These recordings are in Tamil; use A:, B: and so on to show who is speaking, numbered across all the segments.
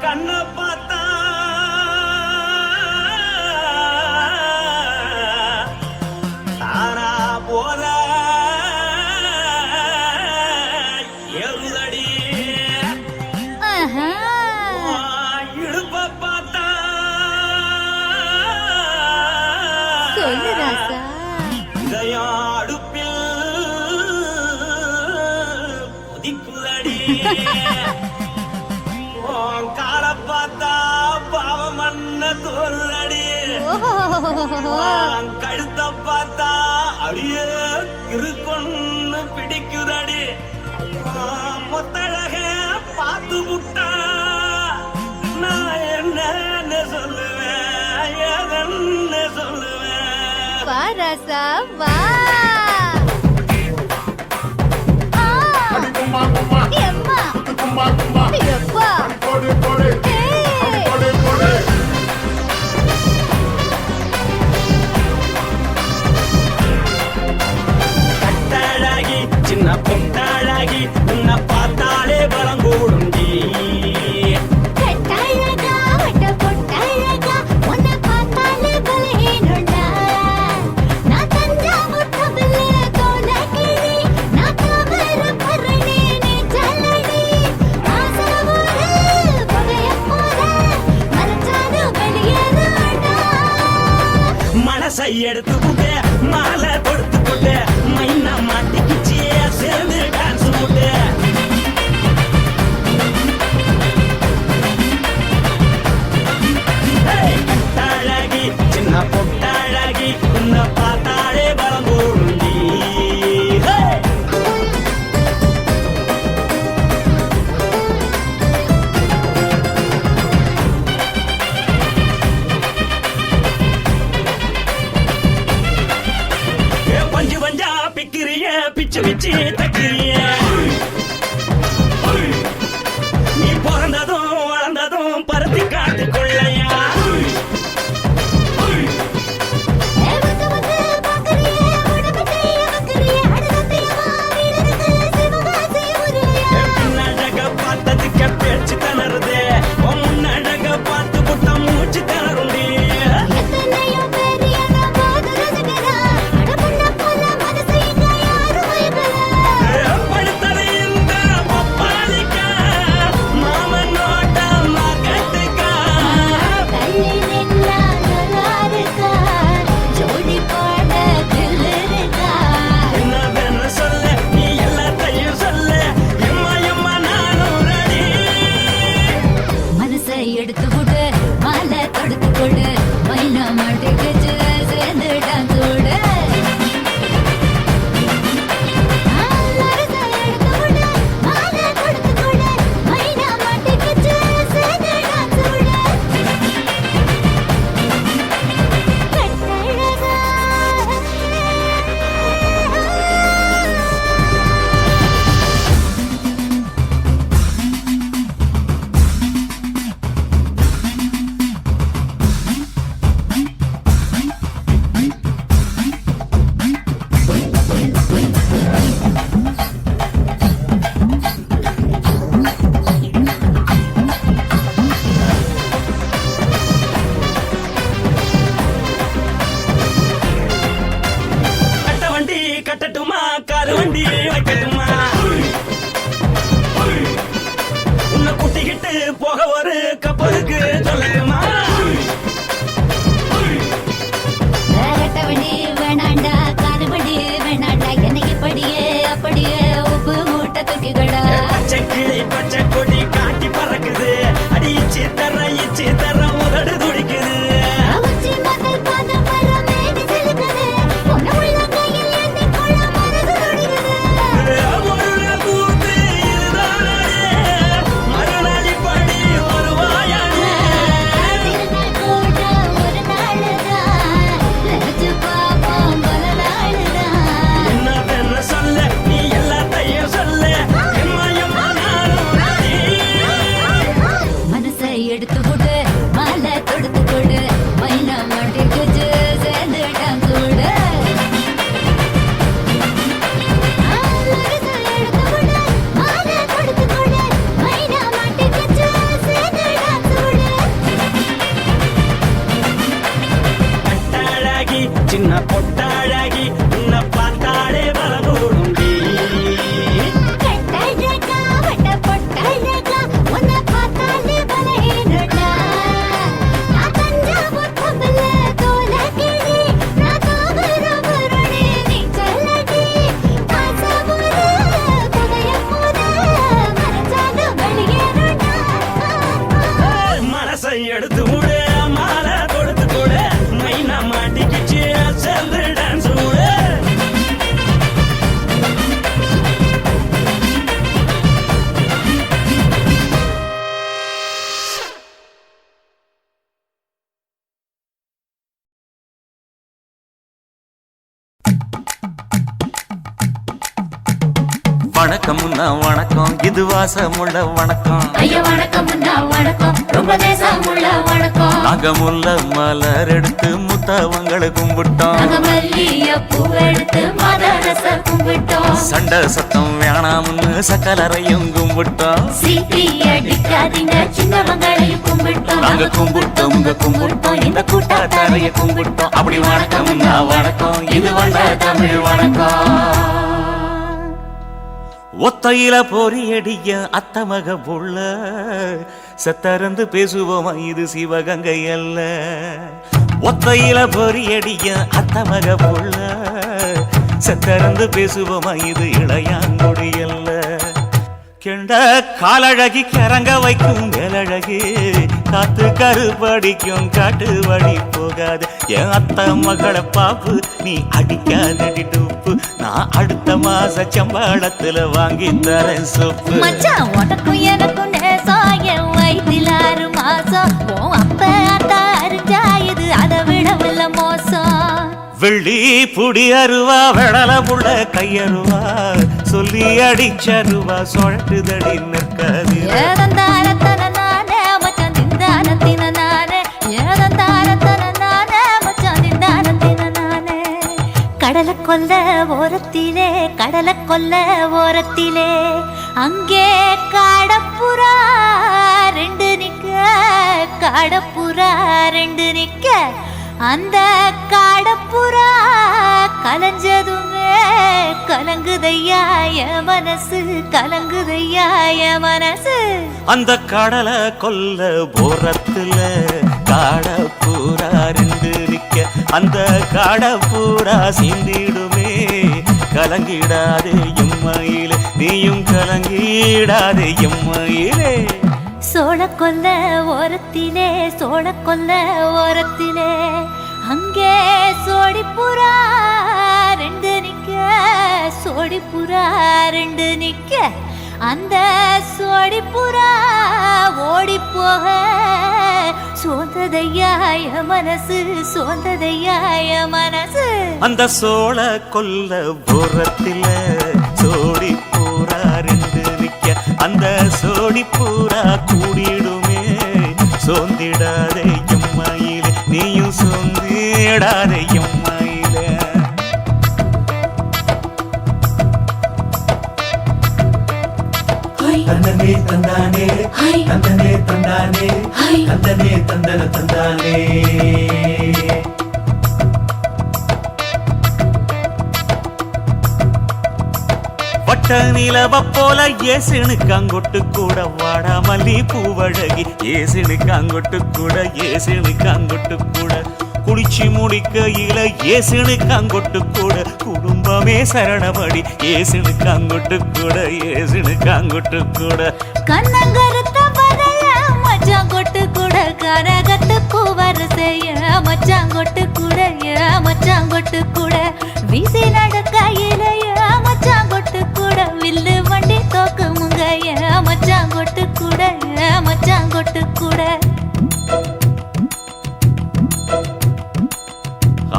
A: கண்ண பார்த்தா தானா போல எருதடி இடுப்ப பார்த்தா
B: சொல்லு ராசா.
A: இதயம் அடுப்பில் கொதிக்குதடி கால பார்த்தா பாவம் மண்ண தோல்றடி கழுத்த பார்த்தா அடிய இருக்குன்னு பிடிக்குதடி முத்தழக பார்த்து விட்டா நான் என்ன சொல்லுவேன் ஏதன்னு சொல்லுவேன்.
B: வா ராசா வா. எம்மா. எப்பா.
A: கட்டழகி சின்ன பொட்டழகி உன்னை பார்த்தாலே பலம் கூடுண்டி.
B: கட்டழகா வட்ட பொட்டழகா உன்னை பார்த்தாலே பலஹீனண்டா. நான் தஞ்சாவூர் தவில கோலகிரி நான் கவர பரணி நீ ஜல்லடி. ஆசவூரு பகைய போல மறைச்சாலும் வெளியேறாடா.
A: மனசை எடுத்து புட்டு மாலை கொடுத்து புட்டு மைனா மாட்டிக்கிச்சு சேர்ந்து டான்ஸ் முட்டு. கட்டழகி சின்ன பொட்டழகி உன்னை பார்த்தாலே பலம் கூடுண்டி. பஞ்சு பஞ்சா பிக்கிறிய பிச்சு பிச்சு தக்கிறிய. நீ பிறந்ததும் வளர்ந்ததும் பருத்தி காட்டுக்குள்ளையா.
B: வந்து வந்து பாக்கறியே உடம்பு செய்ய வைக்கறியே அடுத்தத்தையமா வீரருக்கு சிவகாசி உருளையா.
A: பின்னழக பார்த்ததுக்கு பேச்சு திணறுது முன்னழக பார்த்து புட்ட மூச்சு திணறுண்டி.
B: எத்தனையோ பேர் என்ன போது ரசிகரா. அட பொண்ண போல மனசு இங்க யாரும் வைக்கல.
A: முன்னா வணக்கம் இது வாசமுள்ள வணக்கம்
B: ஐயா வணக்கம் முன்னா வணக்கம் ரொம்ப தேசமுள்ள வணக்கம்
A: நாங்க முல்ல மலர் எடுத்து முத்தவங்களை கும்பிட்டோம்
B: நாங்க மல்லிய பூ எடுத்து மாதரச கும்பிட்டோம்
A: சண்டை சத்தம் வேணாம்னு சக்கலரையும் கும்பிட்டோம்
B: சீட்டி அடிக்காதீங்க சின்னவங்களையும் கும்பிட்டோம்
A: நாங்க கும்பிட்டோம் உங்க கும்பிட்டோம் இந்த கூட்டாத்தாரைய கும்பிட்டோம் அப்படி வணக்கம் நான் வணக்கம் இது வந்த தமிழ் வணக்கம் ஒத்தையில பொறியடிய அத்தமக புள்ள செத்தறந்து பேசுவோமா இது சிவகங்கை அல்ல ஒத்தையில பொறியடிய அத்தமக புள்ள செத்தறந்து பேசுவோமா இது இளையாங்குடி அல்ல கெண்ட காலழகி கிறங்க வைக்கும் வேலழகி காத்து கருப்படிக்கும் காட்டு வழி போகாது என் அத்த மகளை பாப்பு நீ அடிக்காதடி டூப்பு நான் அடுத்த மாச சம்பளத்துல வாங்கி தரேன் சொப்பு
B: மச்சான் உனக்கும் எனக்கும் நேசம் என் வயிற்றில் 6 மாசம் ஓ அப்ப அத்தா அறிஞ்சா இது அதை விடவில்ல மோசம்
A: வெள்ளி புடி அருவா வெடல புள்ள கையருவா சொல்லி அடிச்சருவா சொழட்டுதடி நிற்காது
B: ஏதந்தாரத்தன நானே மச்சான் திந்தாரத்தின நானே ஏதந்தாரத்தன நானே மச்சான் திந்தாரத்தின நானே கடலை கொல்ல ஓரத்திலே கடலை கொல்ல ஓரத்திலே அங்கே காடப்புறா 2 நிக்க காடப்புறா 2 நிக்க அந்த காடப்புறா கலஞ்சதுமே கலங்குதையா என் மனசு கலங்குதையா என் மனசு
A: அந்த கடலை கொல்ல போரத்துல காடப்பூரா 2 நிக்க அந்த காடப்பூரா சிந்திடுமே கலங்கிடாதே எம்மையிலே நீயும் கலங்கிடாதே எம்மையிலே
B: சோழக்கொல்ல ஓரத்திலே சோழக்கொல்ல ஓரத்திலே அங்கே சோடிப்புறா 2 நிக்க சோடிப்புறா 2 நிக்க அந்த சோடிப்புறா ஓடி போக சோந்ததையா என் மனசு சோந்ததையா என் மனசு
A: அந்த சோழ கொல்ல போரத்தில சோடி பூரா 2 நிக்க அந்த சோடி பூரா கூடிடுமே சோந்திடாதே எம்மையிலே நீயும் சோந்திடாதே எம்மையிலே
C: தந்தனே தந்தானே தந்தனே தந்தானே தந்தனே தந்தன தந்தானே
A: வட்ட நிலவ போல ஏசுனுக்கு அங்கொட்டு கூட வாடா மல்லி பூவழகி ஏசுனுக்கு அங்கொட்டு கூட ஏசுனுக்கு அங்கொட்டு கூட குளிச்சு முடிக்கையில ஏசுனுக்கு அங்கொட்டு கூட குடும்பமே சரணபடி ஏசுனுக்கு அங்கொட்டு கூட ஏசுனுக்கு அங்கொட்டு கூட
B: கண்ணங்கருத்த வரைய மச்சான் கொட்டு கூட கரகத்து பூவரசைய மச்சான் கொட்டு கூட மச்சான் கொட்டு கூட வீசி நடக்கையில மச்சான் கொட்டு கூட வில்லு வண்டி தோக்கு முங்கைய மச்சான் கொட்டு கூட மச்சான் கொட்டு கூட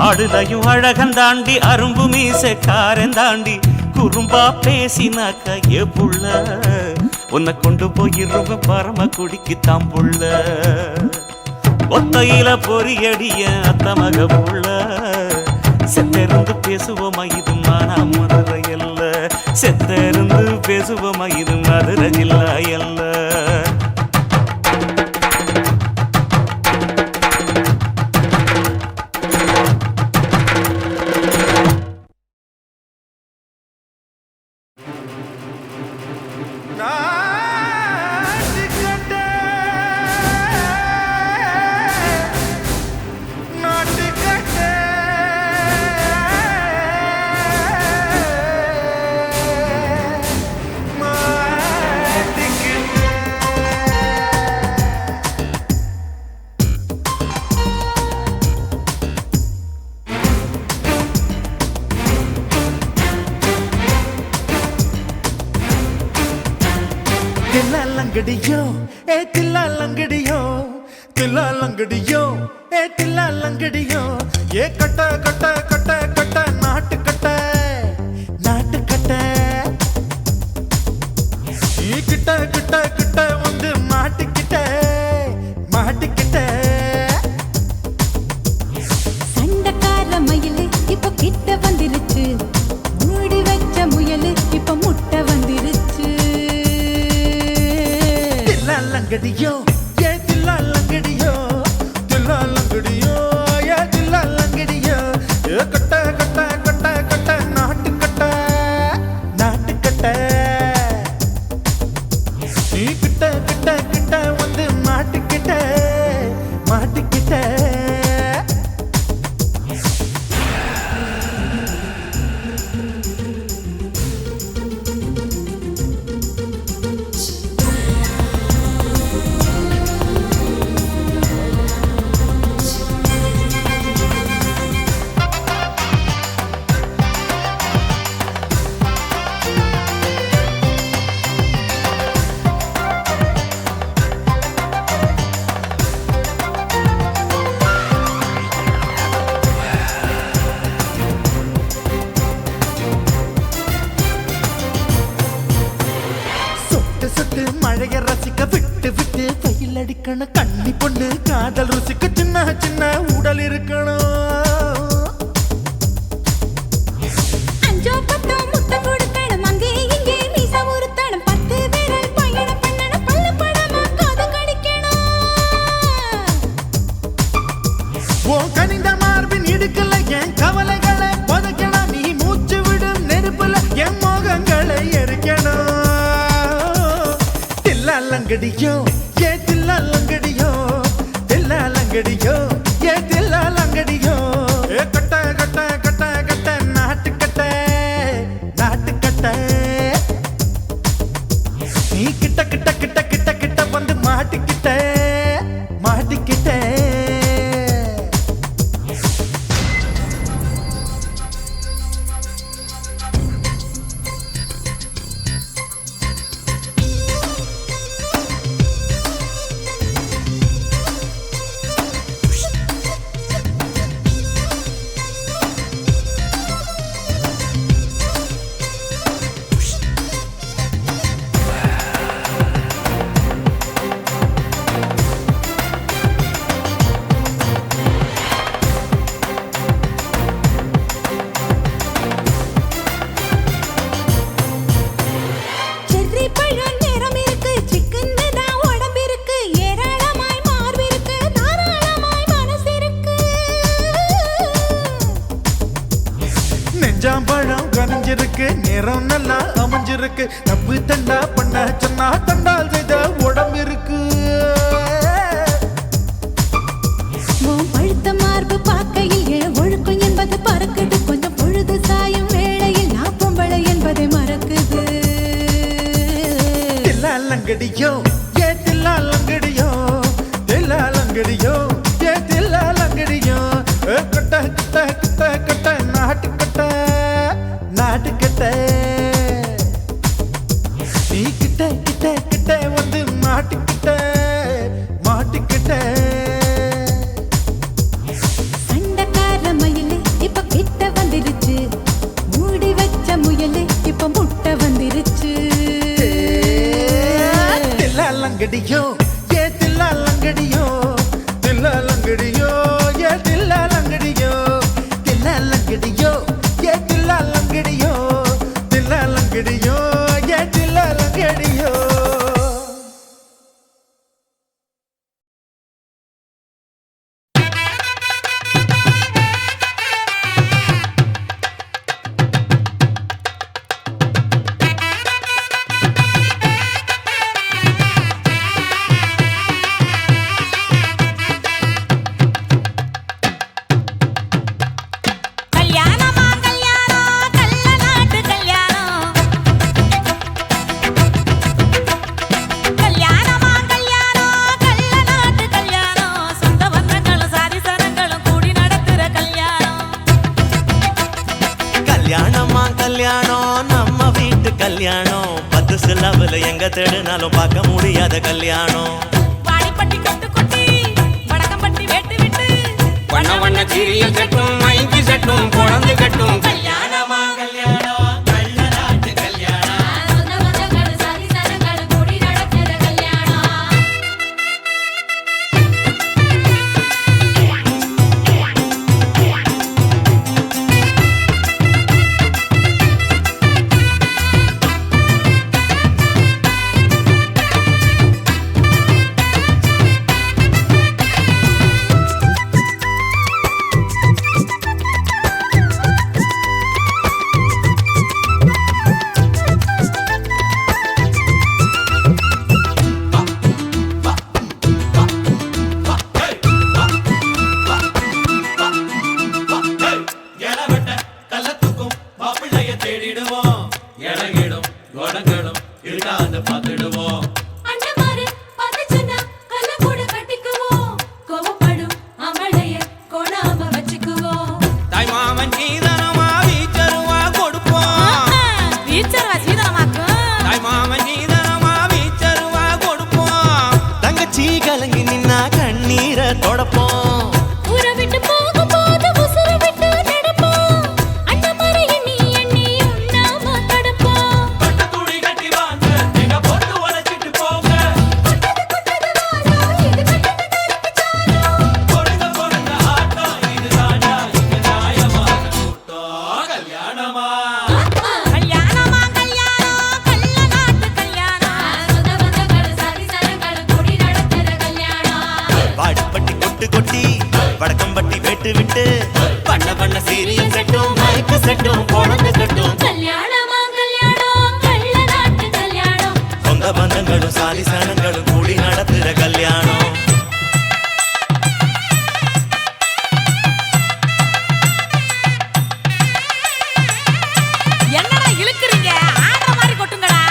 A: ஆடுதையும் அழகன் தாண்டி அரும்பு மீசக்காரன் தாண்டி குறும்பா பேசினாக்க ஏ புள்ள உன்னை கொண்டு போயிருவ பரம குடிக்கு தாம்புள்ள ஒத்தையில பொறியடிய அத்தமக புள்ள செத்திருந்து பேசுவோமா இது மானா மதுரை அல்ல செத்திருந்து பேசுவோமா இது மதுரை ஜில்லா அல்ல
C: தில்லாலங்கடியோ ஏ தில்லாலங்கடியோ தில்லாலங்கடியோ ஏ தில்லாலங்கடியோ ஏ கட்ட கட்ட கட்ட கட்ட நாட்டு கட்ட நாட்டு கட்ட தில்லாலங்கடியோ ஏ தில்லாலங்கடியோ தில்லாலங்கடியோ ஏ தில்லாலங்கடியோ ஏ கட்ட கட்ட கட்ட கட்ட நாட்டு கட்ட நாட்டு கட்ட நீ கிட்ட கிட்ட கிட்ட வந்து மாட்டிக்கிட்ட மாட்டிக்கிட்ட மழைய ரசிக்க விட்டு விட்டு வெயில் அடிக்கணும் கண்ணி பொண்ணு காதல் ருசிக்க சின்ன சின்ன உடல் இருக்கணும்
B: அஞ்சோ பத்தோ முத்தம் கொடுக்கணும் அங்கே இங்கே மீசா உருத்தணும் 10 விரல் பயணம் பண்ணணும் பல்ல படமா காது கடிக்கணும்
C: ஓ கனிந்த மார்பின் இடுக்கல என் கவலைகளை புதைக்கணும் நீ மூச்சு விடும் நெருப்புல என் மோகங்களை எரிக்கணும் தில்லாலங்கடியோ ஏ தில்லாலங்கடியோ தில்லாலங்கடியோ ஏ தில்லாலங்கடியோ ஏ கட்ட கட்ட கட்ட கட்ட நாட்டு கட்ட நாட்டு கட்ட நீ கிட்ட கிட்ட கிட்ட கிட்ட கிட்ட வந்து மாட்டிக்கிட்ட மாட்டிக்கிட்ட நெஞ்சாம்பழம் கனிஞ்சிருக்கு நேரம் நல்லா அமைஞ்சிருக்கு தப்பு தண்டா பண்ண சொன்னா தண்டால் செய்த உடம்பு இருக்கு
B: பழுத்த மார்பு பார்க்கையில் ஏன் ஒழுக்கம் என்பது பறக்குது கொஞ்சம் பொழுது சாயும் வேளையில் நான் பொம்பளை என்பதை மறக்குது
C: தில்லாலங்கடியோ ஏ தில்லாலங்கடியோ தில்லாலங்கடியோ ஏ தில்லாலங்கடியோ கட்ட கட்ட கட்ட கட்ட நாட்டு கட்ட நாட்டு கட்ட நீ கிட்ட கிட்ட கிட்ட வந்து மாட்டிக்கிட்ட மாட்டிக்கிட்ட
B: சண்டக்கார மயிலே இப்ப கிட்ட வந்துருச்சு மூடி வச்ச முயலே இப்ப முட்டை வந்துருச்சு
C: தில்லாலங்கடியோ ஏ தில்லாலங்கடியோ தில்லாலங்கடியோ ஏ தில்லாலங்கடியோ தில்லாலங்கடியோ ஏ தில்லாலங்கடியோ தில்லாலங்கடியோ ஏ தில்லாலங்கடியோ
D: கல்யாணம் 10 சிலவுல எங்க தேடினாலும் பார்க்க முடியாத கல்யாணம்
B: வாடிப்பட்டி கொட்டு கொட்டி வடக்கம்பட்டி வெட்டு விட்டு
A: வண்ண வண்ண சீரியல் செட்டும் மைக்கி செட்டும் குழந்தை கட்டும்
D: கல்யாணமா கல்யாணம் கள்ள நாட்டு கல்யாணம்
B: சொந்த பந்தங்கள் சாதி சனங்கள் கூடி நடக்கிற கல்யாணம்
D: விட்டு விட்டு பண்ண பண்ண சீரியல் செட்டும் மைக்கு செட்டும் குழந்தை கட்டும்
B: கல்யாணமா கல்யாணம் கள்ள நாட்டு கல்யாணம்
D: சொந்த பந்தங்களும் சாலிசானங்களும் கூடி நடத்துற கல்யாணம்
E: என்னடா இழுக்குறீங்க ஆடுற மாதிரி கொட்டுங்கடா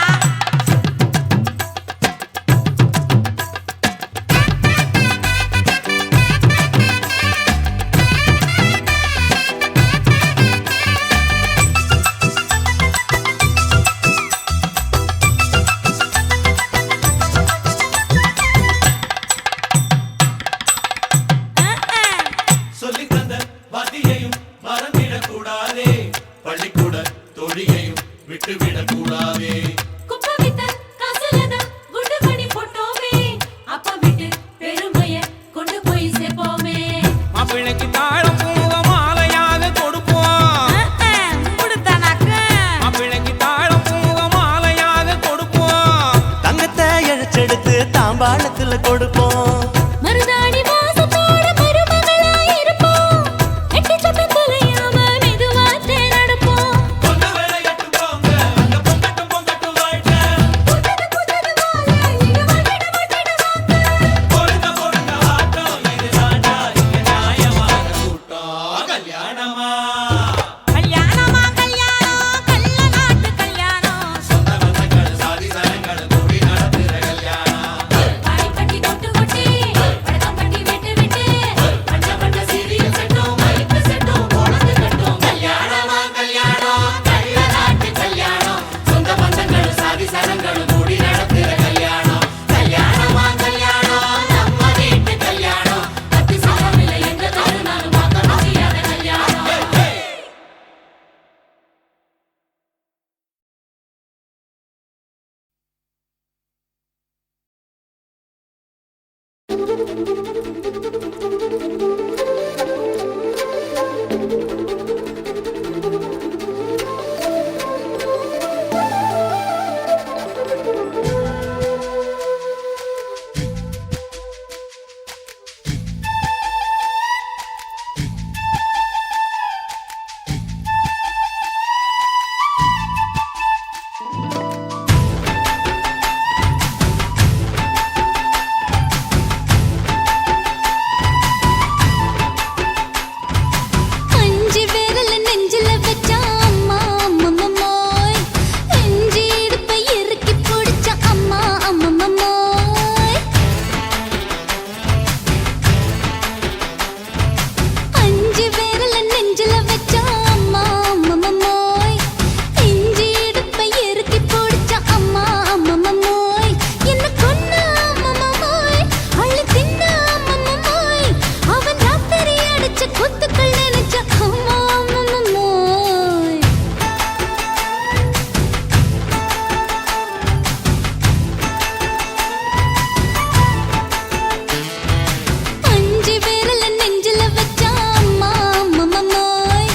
F: சொல்லித் தந்த வாத்தியையும் மறந்திடக்கூடாதே பள்ளிக்கூட தொழியையும் விட்டுவிடக்கூடாதே
B: குப்பை வித்த காசுலதா குண்டு பண்ணி போட்டோமே அப்பா விட்டு பெருமைய கொண்டு போய் சேர்ப்போமே
G: மாப்பிள்ளைக்கு தாழம் பூவ மாலையாக கொடுப்போம்
E: கொடுத்தானாக்க
G: மாப்பிள்ளைக்கு தாழம் பூவ மாலையாக கொடுப்போம்
D: தங்கத்தை இழைச்செடுத்து தாம்பாளத்துல கொடுப்போம்
B: மருதாணி வாசத்தோட மருமகளா இருப்போம் எட்டு சத்தம் தொலையாம மெதுவாத்தே நடப்போம்
F: பொண்ணு விளையாட்டு போங்க அங்க பொங்கட்டும் பொங்கட்டும் வாழ்க்கை
B: புதது வாழை இது வட்டிட
F: பொருங்க பொருங்க ஆட்டம் இது தாண்டா இங்க நியாயமான கூட்டம் கல்யாணமா
E: கல்யாணமா கல்யாணம் கள்ள நாட்டு கல்யாணம்
F: சொந்த பந்தங்கள் சாதி சனங்கள் கூடி நடத்துற கல்யாணம்
B: பாடி கட்டி கொட்டு கொட்டி படக்கம் கட்டி வெட்டு வெட்டு
F: பண்ண பண்ண சீரியல் செட்டும் மைக்கு செட்டும் குழந்தை கட்டும் கல்யாணமா கல்யாணம் கள்ள நாட்டு கல்யாணம் சொந்த பந்தங்கள் சாதி சனங்கள் கூடி நடத்துற கல்யாணம் கல்யாணமா கல்யாணம் நம்ம வீட்டு கல்யாணம்
B: பத்து சாதம் இல்லை எங்க தருணாலும் பார்க்க முடியாத கல்யாணம் அஞ்சு விரல் நெஞ்சில வச்சா அம்மா அம்மம்மோய் நெஞ்சி இடுப்பை இறுக்கி பிடிச்ச அம்மா அம்மம்மோய் அஞ்சு விரல் நெஞ்சில வச்சா அம்மா அம்மம்மோய் நெஞ்சி இடுப்பை இறுக்கி பிடிச்ச அம்மா அம்மம்மோய் என்ன கொன்ன அம்மம்மோய் அள்ளி தின்ன அம்மம்மோய் அவன் ராத்திரி அடிச்ச குத்துக்கள் நினைச்ச அம்மா அம்மம்மோய் அஞ்சு விரல் நெஞ்சில வச்சா அம்மா அம்மம்மோய்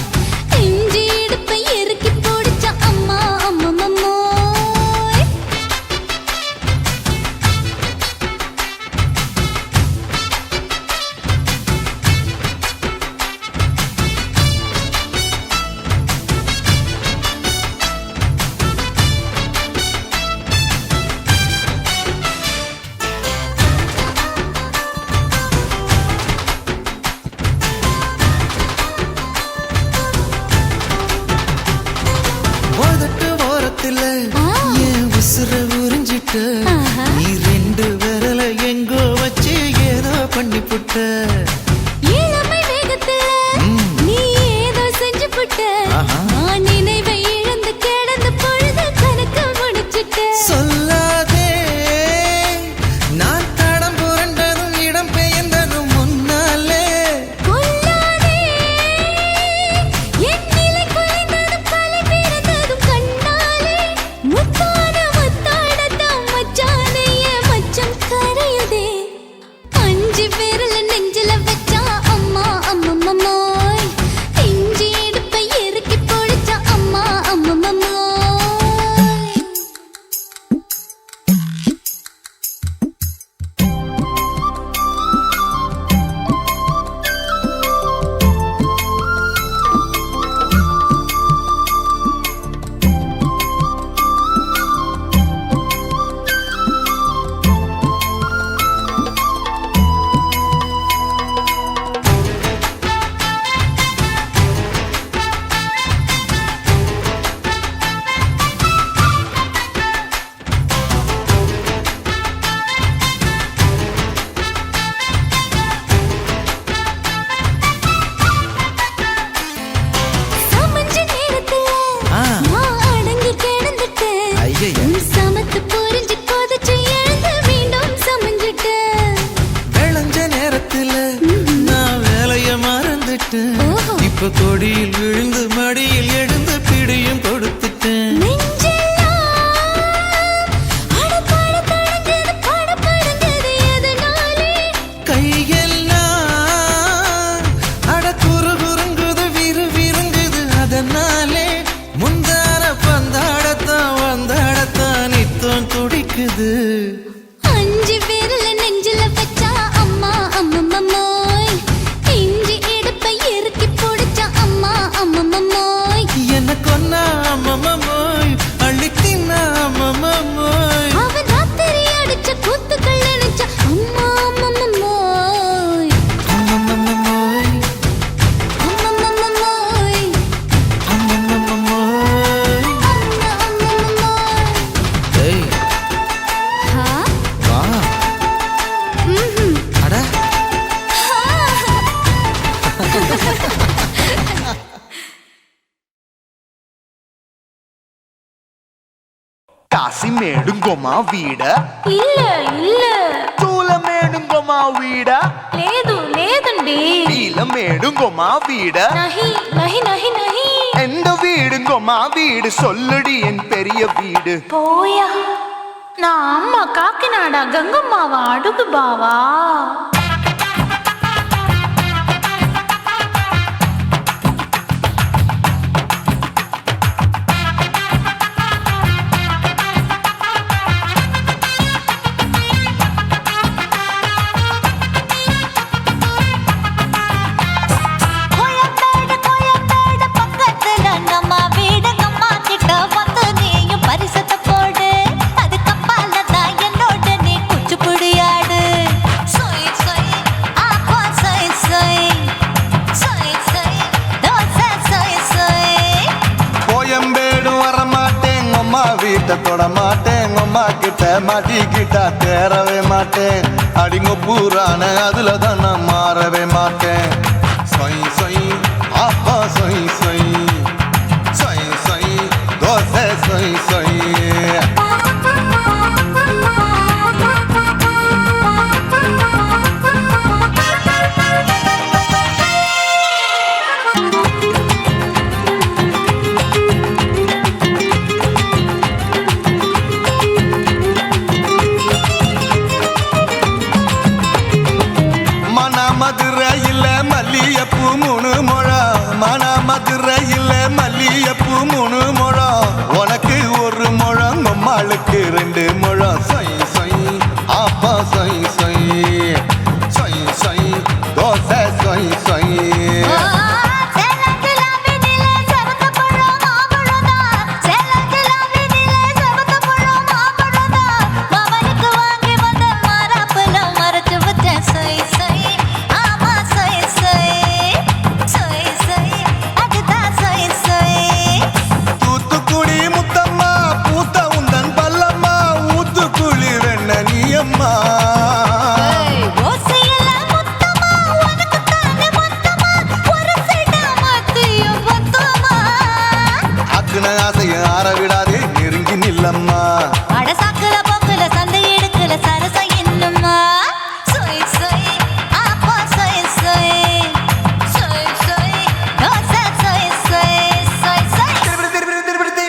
B: நெஞ்சி இடுப்பை இறுக்கி பிடிச்ச அம்மா அம்மம்மோய்
C: உதட்டு ஓரத்துல என் உசுர உறிஞ்சிட்ட
B: ஆஹா.
C: நீ ரெண்டு விரல எங்கோ வச்சு ஏதோ பண்ணி புட்ட
B: இளமை வேகத்துல நீ ஏதோ செஞ்சு புட்ட
C: ஆஹா.
B: நான் நினைவை இழந்து கிடந்த பொழுது கணக்கு முடிச்சிட்ட
C: சொல்லாதே நான் தடம் புரண்டதும் இடம் பெயர்ந்ததும் முன்னாலே
B: கொல்லாதே என் நிலை குலைந்ததும் கலை பிறந்ததும் கண்ணாலே முத்தான முத்தாடத்தான் மச்சானைய மச்சம் கரையுதே அஞ்சு விரல் நெஞ்சில வச்சா அம்மா அம்மம்மோய் நெஞ்சி இடுப்பை இறுக்கி பிடிச்ச அம்மா அம்மம்மோய்
C: இப்ப கொடியில் விழுந்து மடியில் எழுந்து பிடியும் கொடுத்துட்டேன். கையெல்லாம் அட குறுகுறுங்குது விறுவிறுங்குது அதனாலே முந்தார பந்தாடத்தான் வந்தாடத்தான் நித்தம் துடிக்குது.
B: அஞ்சு பேர்ல நெஞ்சில வச்சா அம்மா அம்மம்மோய், இஞ்சி எடுப்பை இறுக்கி பிடிச்சா அம்மா அம்மம்மோய்,
C: என்ன கொன்னா அம்மம்மோய் அள்ளி தின்னா அம்மம்மோய்,
B: அவன் ராத்திரி அடிச்ச கூத்துக்கள் நினைச்சா அம்மா அம்மம்மோய்,
C: அம்மம்மோய்
B: அம்மம்மோய்,
C: அம்மம்மோய்.
B: அம்மம்மோய்.
C: ஏய்
B: ஹா?
C: வா
B: ம்ஹும்.
C: அட
H: కాశీమేడుంగోమా వీడ
B: இல்ல இல்ல
H: తూలమేడుంగోమా వీడ
B: లేదు లేదండి.
H: నీలమేడుంగోమా వీడ
B: நஹி நஹி நஹி நஹி.
H: எந்த வீடுங்கோமா வீடு சொல்லுடி என் பெரிய வீடு.
B: போயா, நான் அம்மா காக்கிநாடா கங்கம்மாவா அடுகு பாவா. கோயம்பேடு பக்கத்துல நம்ம வீடு, அம்மா கிட்ட வந்து நீயும் பரிசத்தை போடு. அது கப்பால தான் என்னோட நீ குச்சிப்புடியாடு. சொய் சொய் ஆப்பா சொய் சொய், சொய் சொய் தோசை சொய் சொய்.
H: கோயம்பேடு வரமாட்டேன் அம்மா வீட்டை தொட மாட்டேன், அம்மா கிட்ட மாட்டிக்கிட்டா தேரவே மாட்டேன். அடிங்க பூரான அதுல தான் நான் மாறவே மாட்டேன். சொய் சொய் அப்பா சொய் சொய், சொய் சொய் தோசை சொய் சொய். மதுரையில் மல்லியப்பூ 3 முழம், மன மதுரையில் மல்லியப்பூ 3 முழம், உனக்கு 1 முழம் அம்மாளுக்கு 2 முழம். சொய் சொய் அப்பா சொய் சொய், சொய் சொய் தோசை சொய் சொய். தூத்துக்குடி முத்தம்மா பூத்த உந்தன் பல்லம்மா, ஊத்துக்குழி வெண்ண நீயம்மா. அக்குன ஆசைய ஆற விடாதே நெருங்கி நில்லம்மா.
B: அடசாக்குல போக்குல சந்தை எடுக்கல சரச என்னம்மா. சொய் சொய் ஆப்பா சொய் சொய், சொய் சொய் தோசை சொய் சொய், சொய் சொய்.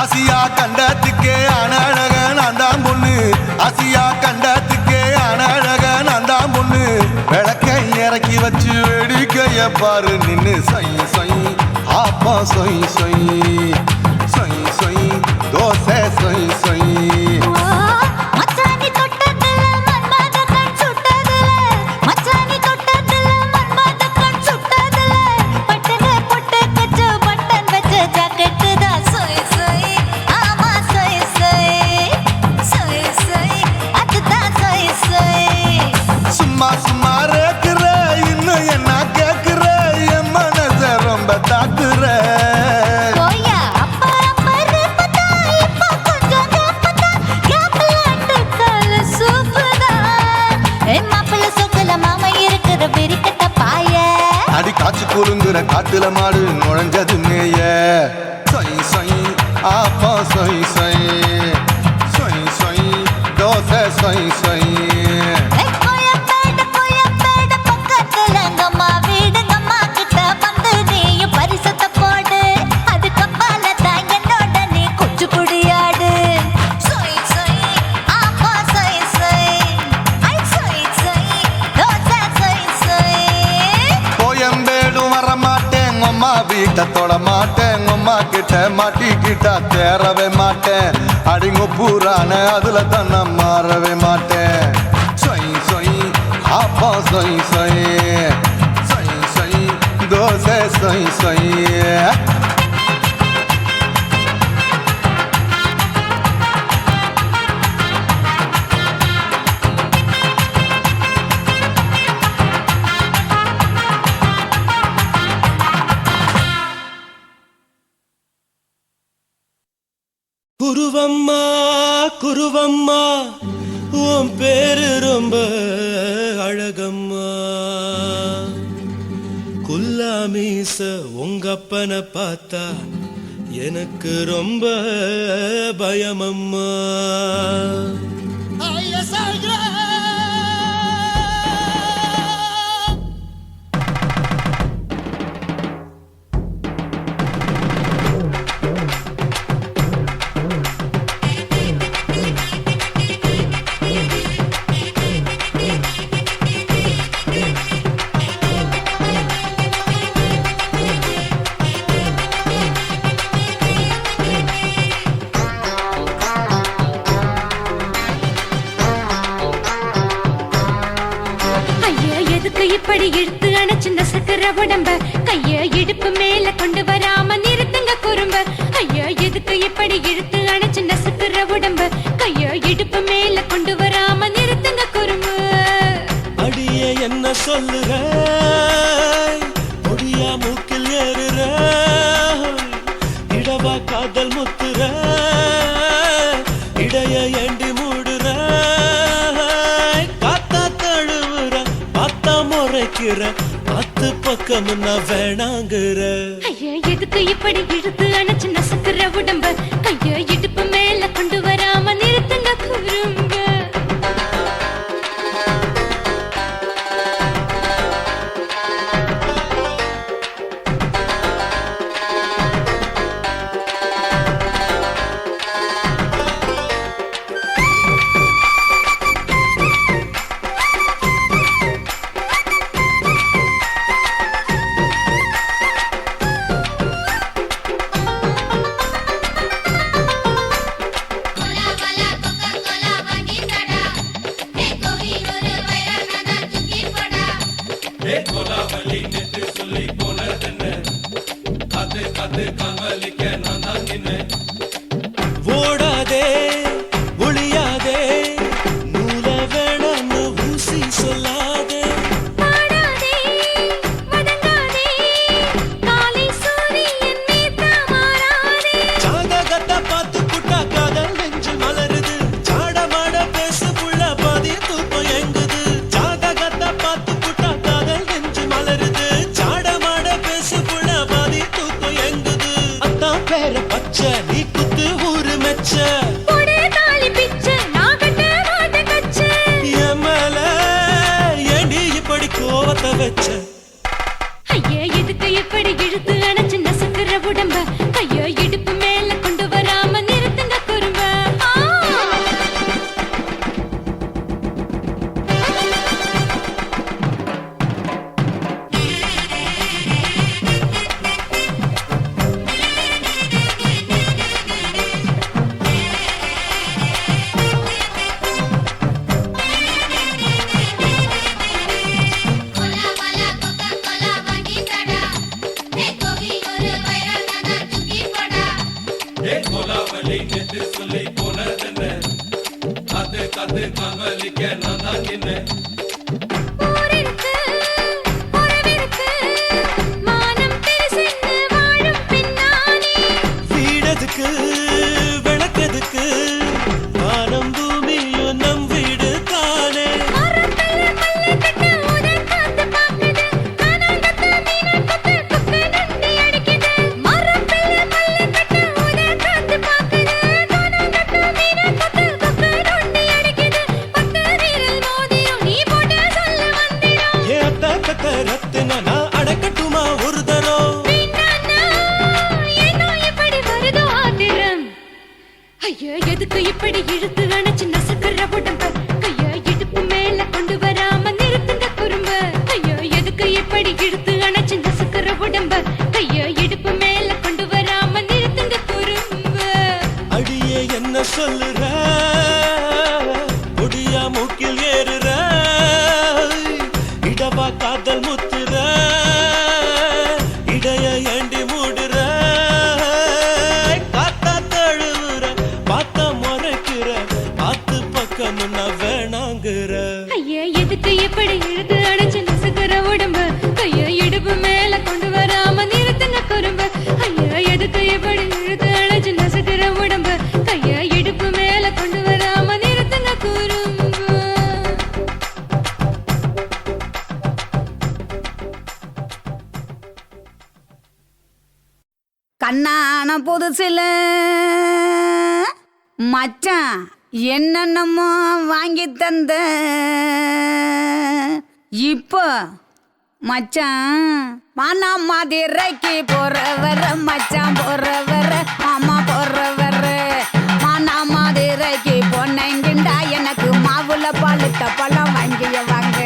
H: ஆசியா கண்டத்துக்கே அனழக நான் தான் பொண்ணு, ஆசியா கண்டத்துக்கே அனழக நான் தான் பொண்ணு. விளக்கை இறக்கி வச்சு வேடிக்கைய பாரு நின்னு. சொய் சொய் ஆப்பா சொய் சொய், சொய் சொய் தோசை சொய் சொய்.
B: மச்சானி தொட்டதுல மன்மத கண் சுட்டதுல, மச்சானி தொட்டதுல மன்மத கண் சுட்டதுல, பட்டுங்க பொட்டு கச்சு பட்டன் வச்ச ஜாக்கெட்டு தான். சொய் சொய் ஆமா சொய் சொய், சொய் சொய் அதுதான் சொய் சொய்.
H: சும்மா சும்மா ரேக்குற இன்னும் என்ன கேக்குற, என் மனச ரொம்ப தாக்குற.
B: போயா அப்பா அப்பரு
H: குலுங்குற காட்டுல மாடு நுழைஞ்சது மேய சொய் சொய் ஆப்பா சொய் சொய் சொய் சொய் தோசை சொய் சொய்
B: கோயம்பேடு பக்கத்துல எங்கம்மா வீடு அம்மா கிட்ட வந்து நீயும் பரிசத்தை போடு அது கப்பால தான் என்னோட நீ குச்சி புடியாடு சொய் சொய் ஆப்பா சொய் சொய் ஐ சொய் சொய் தோசை சொய் சொய்
H: கோயம்பேடு வரமாட்டேன் அம்மா வீட்டை தொட மாட்டேன் அம்மா கிட்ட மாட்டிக்கிட்டா தேரவே மாட்டேன் அடிங்க பூரான அதுல தான் நான் மாறவே மாட்டேன் சொய் சொய் ஆப்பா சொய் சொய் சொய் சொய் தோசை சொய் சொய்
I: குருவம்மா குருவம்மா உன் பேரு ரொம்ப அழகம்மா குல்லாமீச உங்க அப்பனை பார்த்தா எனக்கு ரொம்ப பயமம்மா
B: இப்படி இழுத்து அணைச்சு நசுக்கிற உடம்ப கைய இடுப்பு மேல கொண்டு வராம நிறுத்துங்க குறும்ப ஐயா எதுக்கு இப்படி இழுத்து அணைச்சு நசுக்கிற உடம்ப கைய இடுப்பு மேல கொண்டு வராம நிறுத்துங்க குறும்பு
I: அடியே என்ன சொல்லுற முடியா மூக்கில் ஏறுற இடவா காதல் முத்துற இடைய ஏண்டி மூடுற காத்தா தழுவுற பார்த்தா முறைக்கிற பத்து பக்கம் நான் வேணாங்குற
B: ஐயா எதுக்கு இப்படி இழுத்து அணைச்சு நசுக்கிற உடம்ப கைய இடுப்பு மேல கொண்டு வராம நிறுத்துங்க குறும்ப
I: ஓடாதே ஒளியாதே நூல வேணான்னு ஊசி சொல்லாதே ஜாதகத்தை பார்த்து புட்டா காதல் நெஞ்சு மலருது சாடமாட பேசு புள்ள பாதி தூக்கம் எங்குது ஜாதகத்தை பார்த்து புட்டா காதல் நெஞ்சு மலருது சாடமாட பேசு புள்ள பாதி தூக்கம் எங்குது அத்தான் பேர பச்சை நீ குத்து ஊரு மெச்ச எமல ஏண்டி இப்படி கோவத்தை வச்ச
B: ஐயா எதுக்கு இப்படி இழுத்து அணைச்சு நசுக்கிற உடம்ப கைய இடுப்பு மேல கொண்டு வராம நிறுத்துங்க குறும்ப ஊரிருக்கு, உறவிருக்கு, மானம் பெருசென்று வாழும் பெண்ணானே.
I: வீடதுக்கு விளக்கதுக்கு வானம் பூமியும் நம் வீடு தானே
B: மரத்துல மல்லு கட்டு உதை காத்து பாக்குது. கானாங்கத்து மீனை கொத்து
I: ரத்தின நான் அடக்கட்டுமா ஒரு தரம்
B: ஏனோ இப்படி வருதோ ஆத்திரம் ஐயோ எதுக்கு இப்படி இழுத்து அணைச்சு நசுக்கிற உடம்ப கைய இடுப்பு மேல கொண்டு வராம நிறுத்துங்க குறும்ப ஐயோ எதுக்கு இப்படி இழுத்து அணைச்சு நசுக்கிற உடம்ப கைய இடுப்பு மேல கொண்டு வராம நிறுத்துங்க குறும்ப
I: அடியே என்ன சொல்லுற முடியா மூக்கில் ஏறுற இடவா காதல் முத்துற இடைய ஏண்டி மூடுற காத்தா தழுவுற பார்த்த முறைக்கிற பார்த்து பக்கம் நான் வேணாங்குற
B: ஐயா எதுக்கு இப்படி இழுத்து அணைச்சு நசுக்கிற உடம்ப கைய இடுப்பு மேல கொண்டு வராம நிறுத்துங்க குறும்ப ஐயா எதுக்கு இப்படி இழுத்து அணைச்சு நசுக்கிற உடம்ப கைய இடுப்பு மேல கொண்டு வராம நிறுத்துங்க குறும்ப
J: கண்ணான புதுசில மச்சான் என்னென்னமோ வாங்கி தந்த இப்போ மச்சான் மானா மதுரைக்கு போறவர மச்சான் போறவர மாமா போறவர மானா மதுரைக்கு போனேங்கிண்டா எனக்கு மாவுல பழுத்த பழம் வாங்கிய வாங்க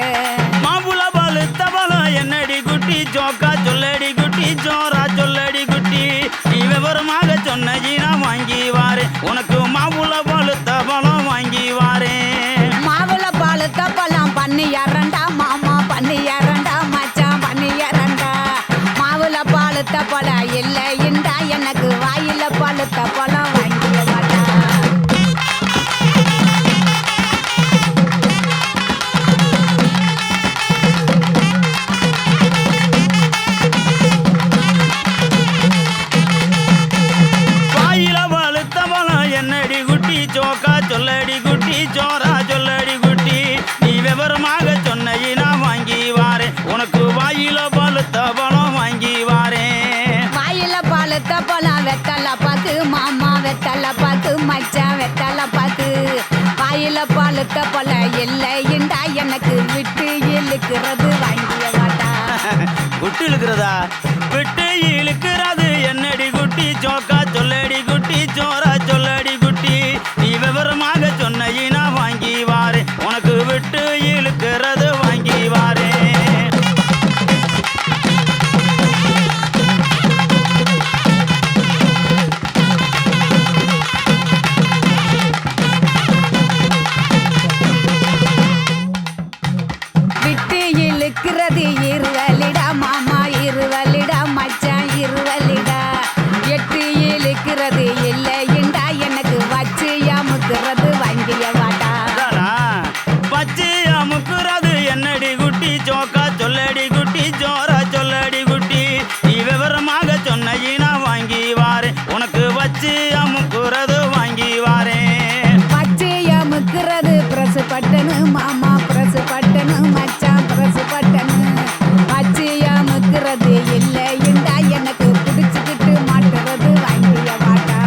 K: மாவுல பழுத்த பழம் என்னடி குட்டி ஜோக்கா சொல்லடி குட்டி ஜோரா சொல்லடி குட்டி நீ விவரமாக சொன்னி நான் வாங்கி வாரேன் உனக்கு மாவுல பழுத்த பழம் வாங்கி வாரேன்
J: மாவுல பழுத்த பழம் பண்ணி இரண்டா மாமா பண்ணி இரண்டா மச்சான் பண்ணி இரண்டா மாவுல பழுத்த பழம் இல்லைண்டா எனக்கு வாயில பழுத்த பழம் வாங்கிய மாட்டா
K: வாயில பழுத்த பழம் என்னடி குட்டி ஜோக்கா சொல்லடி குட்டி ஜோரா சொல்லடி குட்டி நீ விவரமாக சொன்னி நான் வாங்கி வாரேன் உனக்கு வாயில பழுத்த பழம் வாங்கி வாரேன்
J: வாயில பழுத்த பழம் வெத்தல பாக்கு மாமா வெத்தல பாக்கு மச்சான் வெத்தல பாக்கு வாயில பழுத்த பழம் இல்லைண்டா எனக்கு விட்டு இழுக்கிறது வாங்கிய மாட்டா
K: விட்டு இழுக்கிறதா விட்டு இழுக்கிறது என்னடி குட்டி ஜோக்கா சொல்லடி குட்டி ஜோரா சொல்லடி குட்டி நீ விவரமாக சொன்னி நான் வாங்கி வாரேன் உனக்கு விட்டு இழுக்கிறது வாங்கி வாரேன்
J: விட்டு இழுக்கிறது இருவலிடா மாமா இருவலிடா மச்சான் இருவலிடா எட்டு இழுக்கிறது இல்லைண்டா எனக்கு வச்சு அமுக்குறது வாங்கிய மாட்டா
K: பச்சை அமுக்குறது என்னடி குட்டி ஜோக்கா சொல்லடி குட்டி ஜோரா சொல்லடி குட்டி நீ விவரமாக சொன்னி நான் வாங்கி வாரேன் உனக்கு வச்சு அமுக்குறது வாங்கி வாரேன்
J: வச்சு அமுக்குறது பிரசு பட்டனு மாமா பிரசு பட்டனு மச்சான் பிரசு பட்டனு வச்சு அமுக்குறது இல்லைண்டா எனக்கு பிடிச்சுக்கிட்டு மாட்டுறது வாங்கிய மாட்டா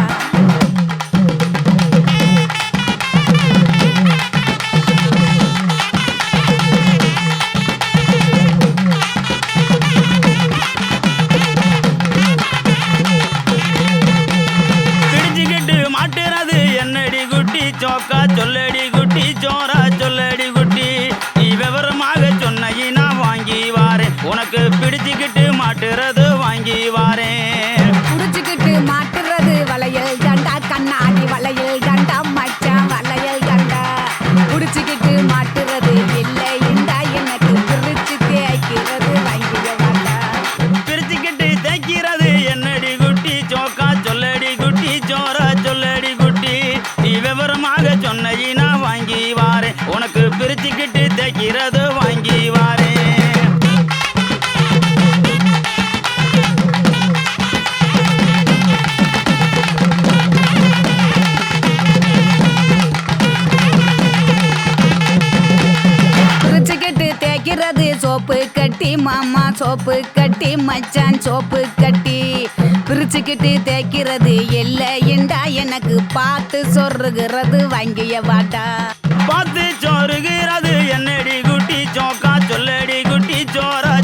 K: பிடிச்சுக்கிட்டு மாட்டுறது என்னடி குட்டி ஜோக்கா சொல்லடி குட்டி ஜோரா சொல்லடி குட்டி நீ விவரமாக சொன்னி நான் வாங்கி வாரேன் உனக்கு பிடிச்சுக்கிட்டு மாட்டுறது வாங்கி வாரேன்
J: புடிச்சுக்கிட்டு மாட்டுறது வளையல் தண்டா கண்ணாடி வளையல் தண்டா மச்சான் வளையல் தண்டா புடிச்சுக்கிட்டு மாட்டுறது இல்லைண்டா எனக்கு பிரிச்சு தேய்க்கிறது வாங்கிய மாட்டா
K: பிரிச்சுக்கிட்டு தைக்கிறது என்னடி குட்டி ஜோக்கா சொல்லடி குட்டி ஜோரா சொல்லடி குட்டி நீ விவரமாக சொன்னி நான் வாங்கி வாரேன் உனக்கு பிரிச்சுக்கிட்டு தைக்கிறது வாங்கி வாரேன்
J: பிரிச்சுக்கிட்டு தேய்க்கிறது சோப்பு கட்டி மாமா சோப்பு கட்டி மச்சான் சோப்பு கட்டி பிரிச்சுக்கிட்டு தேய்க்கிறது இல்லைண்டா எனக்கு பார்த்து சொருகிறது வாங்கிய வாட்டா
K: பார்த்து சோறுகிறது என்னடி குட்டி ஜோக்கா சொல்லடி குட்டி ஜோரா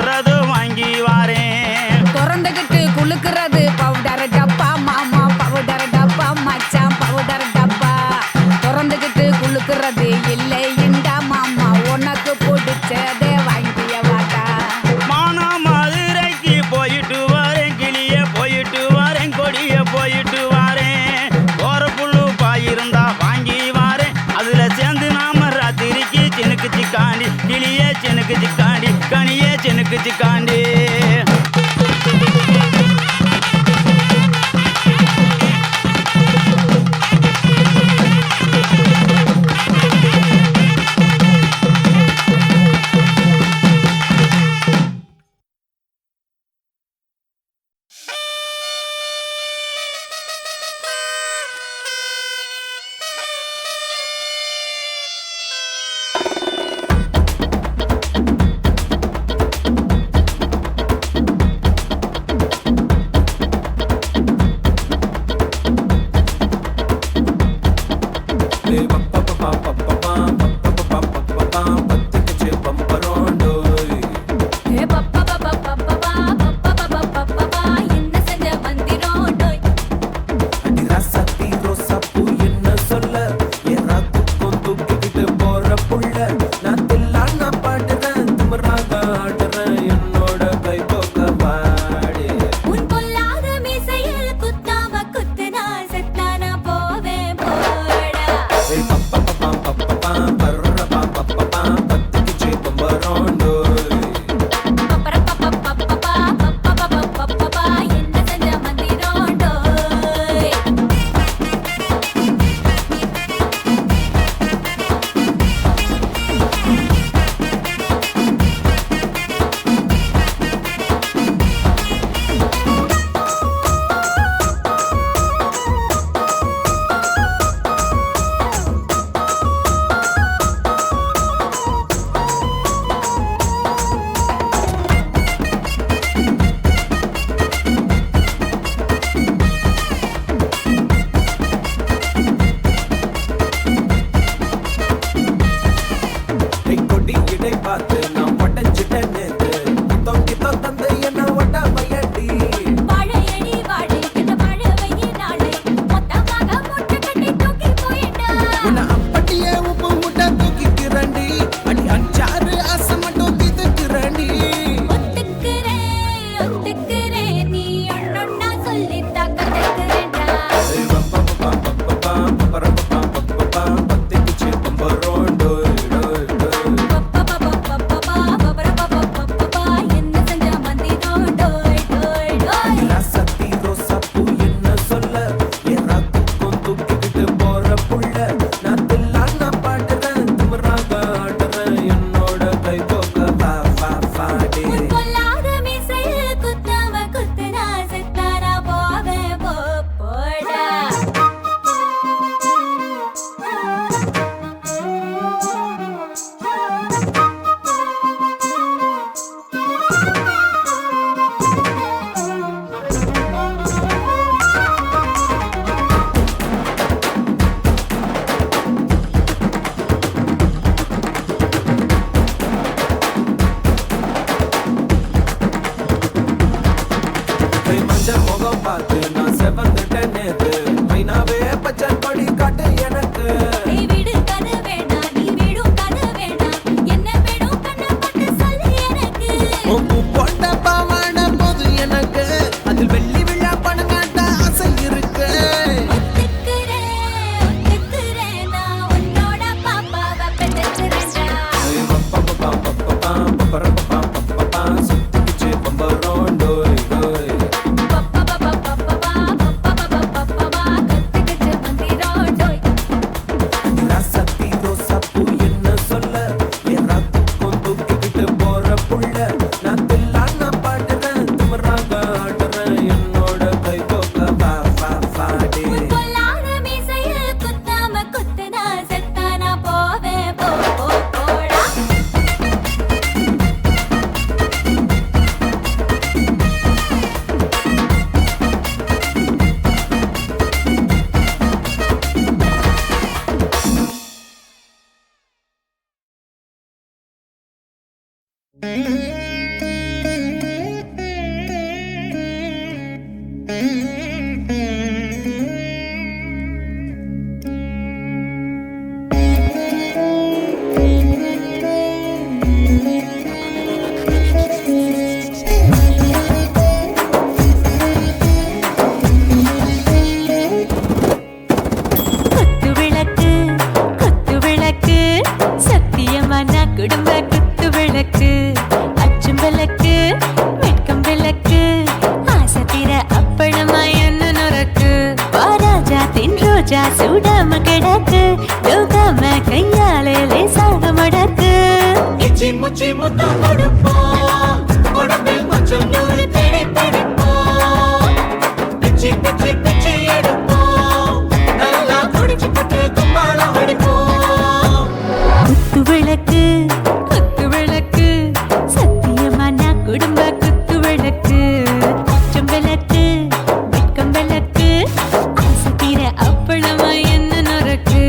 K: குளுக்குறது வாங்கி வாரேன்.
J: திறந்துகிட்டு குளுக்குறது பவுடர் டப்பா மாமா பவுடர் டப்பா மச்சான் பவுடர் டப்பா திறந்துகிட்டு குளுக்குறது இல்லை இண்டா மாமா உனக்கு பிடிச்சதே வாங்கிய வாட்டா.
K: மானா மதுரைக்கு போயிட்டு வரேன், கிளிய போயிட்டு வரேன், கொடிய போயிட்டு வரேன். போற புல்லு பாயிருந்தா வாங்கி வாரேன், அதுல சேர்ந்து நாம ராத்திரிக்கு சினுக்கு சிக்காண்டி, கிளிய சினுக்கு சிக்காண்டி, கனிய சினுக்கு சிக்காண்டி.
F: முத்தம் கொடுப்போம் உடம்பில் கொஞ்சம் நூறு தேடி பிடிப்போம் பிச்சி பிச்சி பிச்சி எடுப்போம் நல்லா குடிச்சு பட்டு கும்மாளம் அடிப்போம்
B: குத்து விளக்கு குத்து விளக்கு சத்தியமான குடும்ப குத்து விளக்கு குச்சம் விளக்கு வெட்கம் விளக்கு ஆசை தீர அப்பளமா என்ன நொறுக்கு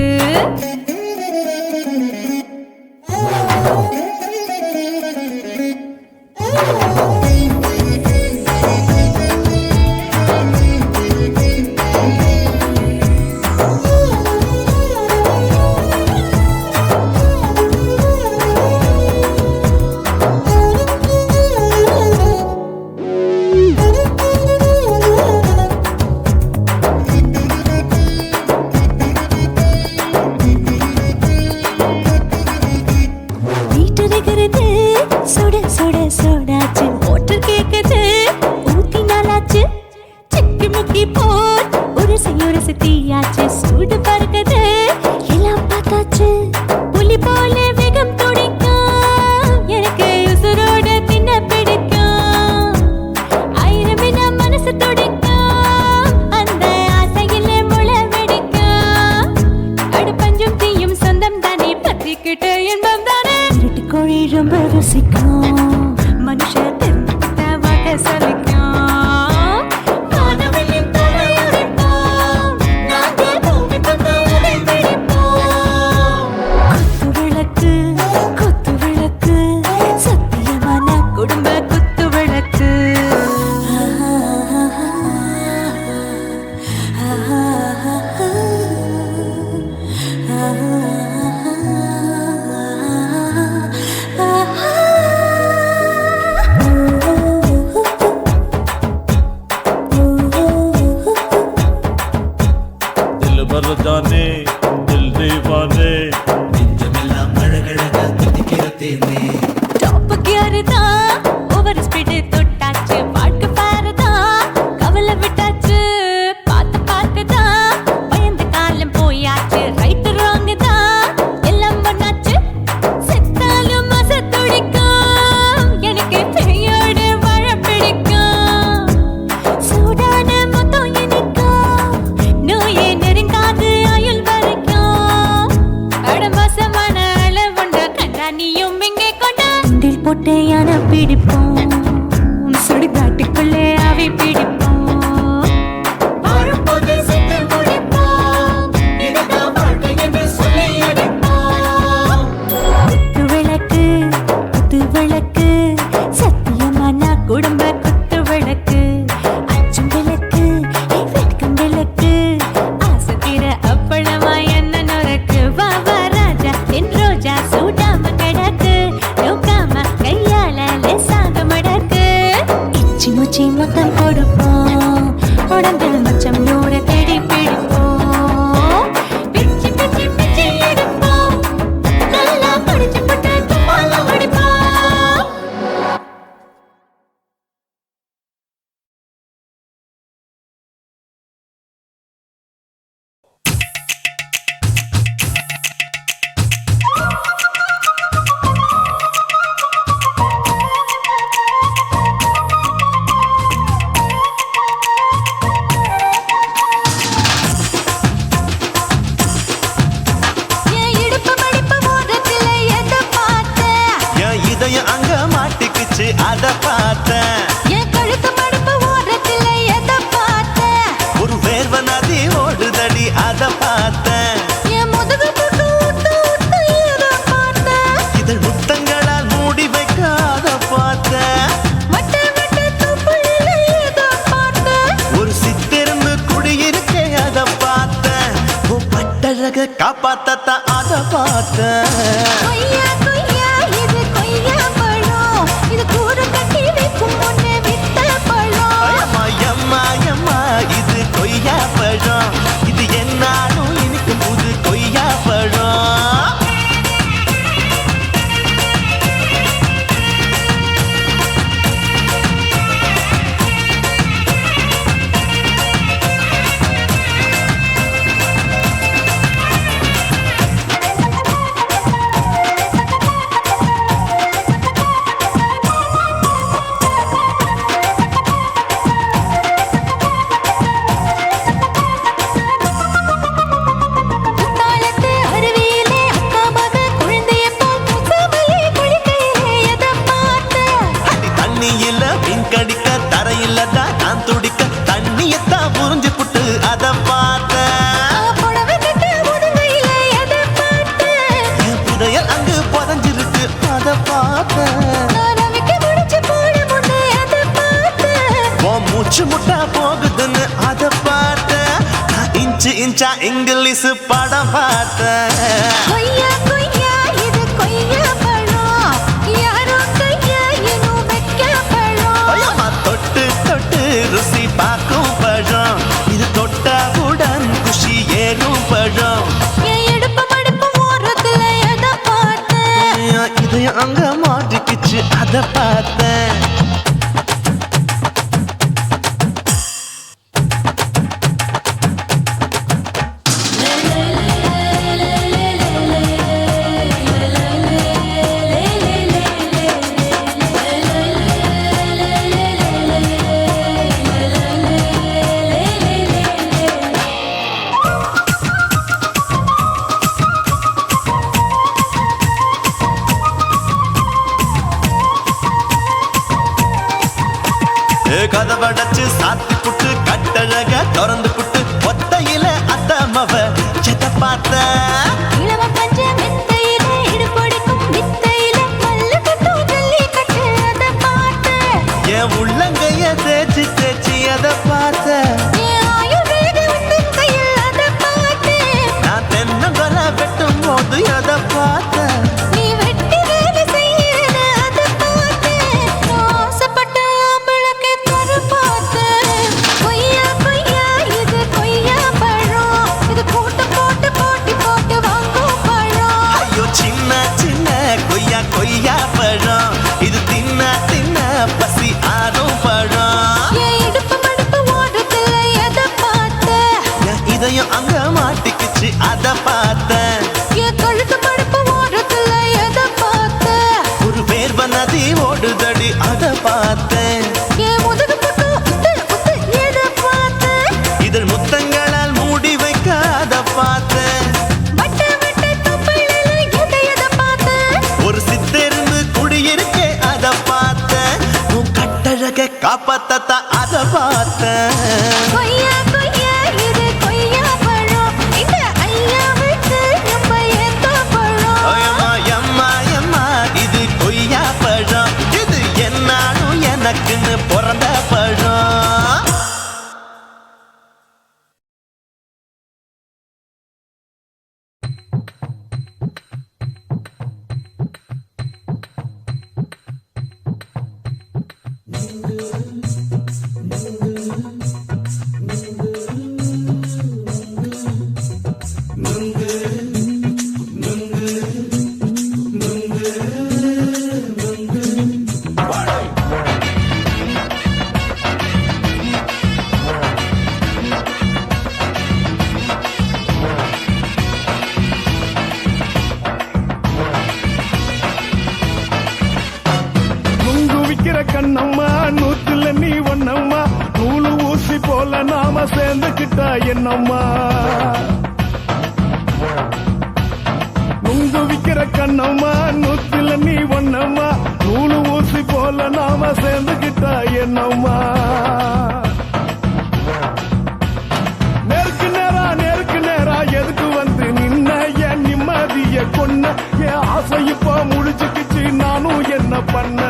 B: வீட்டருகிறது சுட சுட சோடாச்சு ஓட்டர் கேக்குது ஊத்தி நாளாச்சு சிக்கி முக்கி போர் ஒரு தீயாச்சு சூடு பறக்குது எல்லாம் பார்த்தாச்சு புலி போல வேகம் துடிக்கும் எனக்கு உசுரோட தின்ன பிடிக்கும் ஆயிரம் மனசு துடிக்கும் அந்த ஆசையில முளை வெடிக்கும் அடுப்பஞ்சும் தீயும் சொந்தம் தானே பத்திக்கிட்டு இன்பம் தானே கோழி ரொம்ப ருசிக்கும் மனுஷ தெரிஞ்சுக்கிட்ட வாக்க சலிக்கும் வானவெளியும் தலையுரைப்போம் நாங்கள் பூமி பந்த உடை வெடிப்போம் குத்து விளக்கு சத்தியமான குடும்ப குத்து விளக்கு
I: दिल भर जाने दिल दीवाने
F: நெஞ்சமெல்லாம் அழகழகா துடிக்கிறதேனே
B: டாப் கியர் தான் ஓவர் ஸ்பீடு தொட்டாச்சு பாட்டு பாரு தான் கவலை விட்டாச்சு பார்த்து தான் பயந்து காலம் போயாச்சு ரைட் ராங் தான் எல்லாம் பண்ணாச்சு செத்தாலும் மச துடிக்கும் எனக்கு பெரியோட வாழ பிடிக்கும் சூடான மொத்தம் இனிக்கும் நோயே நெருங்காது ஆயுள் வரைக்கும் அடமசமான அளவுண்ட கண்டா நீயும் இங்கே கொண்டா உண்டில் போட்டு யானை பிடிப்போம் சுடுகாட்டுக்குள்ளே அவை பிடிப்போம்
F: வாழும்போது செத்து முடிப்போம் இதுதான் வாழ்க்கை என்று சொல்லி அடிப்போம்
B: குத்து விளக்கு சத்தியமான குடும்ப குத்து விளக்கு அச்சும் விளக்கு வெட்கம் விளக்கு ஆசை தீர அப்பளமா என்ன நொறுக்கு வா வா ராஜா என் ரோஜா சூடாம கிடக்கு நோக்காம கையால லேசாக மடக்கு இச்சி முச்சி மொத்தம் கொடுப்போம் உடம்பில் மச்சம் நூற தேடி பிடிப்போம் பிச்சி பிச்சி பிச்சி எடுப்போம் நல்லா படிச்சு பட்டு தும்மாலம் அடிப்போம் என் இடுப்பு மடிப்பு ஓரத்துல எதை பார்த்தேன்
D: என் இதயம் அங்க மாட்டிக்குச்சு அத பார்த்தேன்
B: என் கழுத்து மடிப்பு ஓரத்துல எதை பார்த்தேன்
D: ஒரு வேர்வ நதி ஓடுதடி அத பார்த்தேன்
B: என் முதுகு புட்டு ஊத்து ஊத்து எதை பார்த்தேன்
D: இதழ் முத்தங்களால் மூடி வைக்க அத பார்த்தேன்
B: வட்ட வட்ட துப்புல எதை பார்த்தேன்
D: ஒரு சித்திரம்பு குடியிருக்கே அத பார்த்தேன் உன் பட்டழக காப்பாத்தத்தான் அத பார்த்தேன்
B: கொய்யா கொய்யா இது கொய்யா பழம் இது கூறு கட்டி வைக்கும் முன்னே வித்த பழம்
D: அம்மா எம்மா எம்மா இது கொய்யா பழம் இது என்னாலும் இனிக்கும் புது கொய்யா பழம் கோயில மீன் கடிக்க தரையில தான் நான் துடிக்க தண்ணியத்தான் புரிஞ்சு புட்டு அத பார்த்தேன்
B: புடவை கட்ட உதவையில எதை பார்த்தேன்
D: என் புதையல் அங்கு புதஞ்சிருக்கு அத பார்த்தேன்
B: நான் அவைக்கு முடிச்சு போட முன்னே அதை பார்த்தேன்
D: உன் மூச்சு முட்டா போகுதுன்னு அத பார்த்தேன் நான் இன்ச்சு இன்ச்சா இங்கிலீஷ் படம் பார்த்தேன்
B: கொய்யா கொய்யா இது கொய்யா பழம் யாரோ கையா இன்னும் வைக்க பழம்
D: ஐயம்மா தொட்டு தொட்டு ருசி பார்க்கும் பழம் இது தொட்டாவுடன் குஷி ஏறும் பழம்
B: என் இடுப்பு மடுப்பு ஓரத்துல எதை பார்த்தேன்
D: இதயம் அங்க மாட்டிக்கிச்சு அத பார்த்தேன் கதவடைச்சு சாத்தி புட்டு கட்டழக திறந்து புட்டு ஒத்தையில அத்தமவ செத்த பார்த்த
B: இளவ பஞ்ச மெத்தையில இடுப்படிக்கும் வித்தையில மல்லு கட்டும் ஜல்லி கட்டு அதை பார்த்தேன்
D: என் உள்ளங்கைய தேய்ச்சி தேய்ச்சி அத பார்த்த
B: என் ஆயுர்வேத உந்தன் கையில் அதை பார்த்தேன்
D: நான் தென்னங்கொலை வெட்டும் போது அத பார்த்த
B: நீ வெட்டி வேலை செய்யறது அதை பார்த்தேன் நான் ஆசைப்பட்ட ஆம்பளக்கு தர பார்த்தேன் கொய்யா கொய்யா இது கொய்யா பழம் இது கூட்டு போட்டு போட்டி போட்டு வாங்கும் பழம்
D: ஐயோ சின்ன சின்ன கொய்யா கொய்யா பழம் இது தின்ன தின்ன பசி ஆறும் பழம்
B: என் இடுப்பு மடுப்பு ஓரத்துல எதை பார்த்தேன்
D: என் இதயம் அங்க மாட்டிக்கிச்சு அத பார்த்தேன்
B: என் கழுத்து மடுப்பு ஓரத்துல எதை பார்த்தேன்
D: ஒரு வேர்வ நதி ஓடுதடி அத பார்த்தேன்
B: என் முதுகு பக்கம் உத்து உத்து எதை பார்த்தேன்
D: இதழ் முத்தங்களால் மூடி வைக்க அத பார்த்தேன்
B: வட்ட வட்ட தொப்பையில எதை பார்த்தேன்
D: ஒரு சித்தெருந்து குடியிருக்கே அத பார்த்தேன் உன் கட்டழக காப்பாத்தத்தா அத பார்த்தேன்
B: கொய்யா கொய்யா இது கொய்யா பழம் இந்த ஐயாவுக்கு நம்ம ஏத்த பழம்
D: ஐயம்மா எம்மா எம்மா இது கொய்யா பழம் இது என்னாலும் எனக்குன்னு பிறந்த பழம்
C: நுங்கு விக்கிற கண்ணம்மா நூத்துல நீ ஒன்னம்மா நூலு ஊசி போல நாம சேர்ந்துக்கிட்டா என்னம்மா நுங்கு விக்கிற கண்ணம்மா நூத்துல நீ ஒன்னம்மா நூலு ஊசி போல நாம சேர்ந்துக்கிட்டா என்னம்மா நேருக்கு நேரா எதுக்கு வந்து நின்ன என் நிம்மதிய கொன்ன என் ஆசை இப்ப முடிச்சுக்கிச்சு நானும் என்ன பண்ண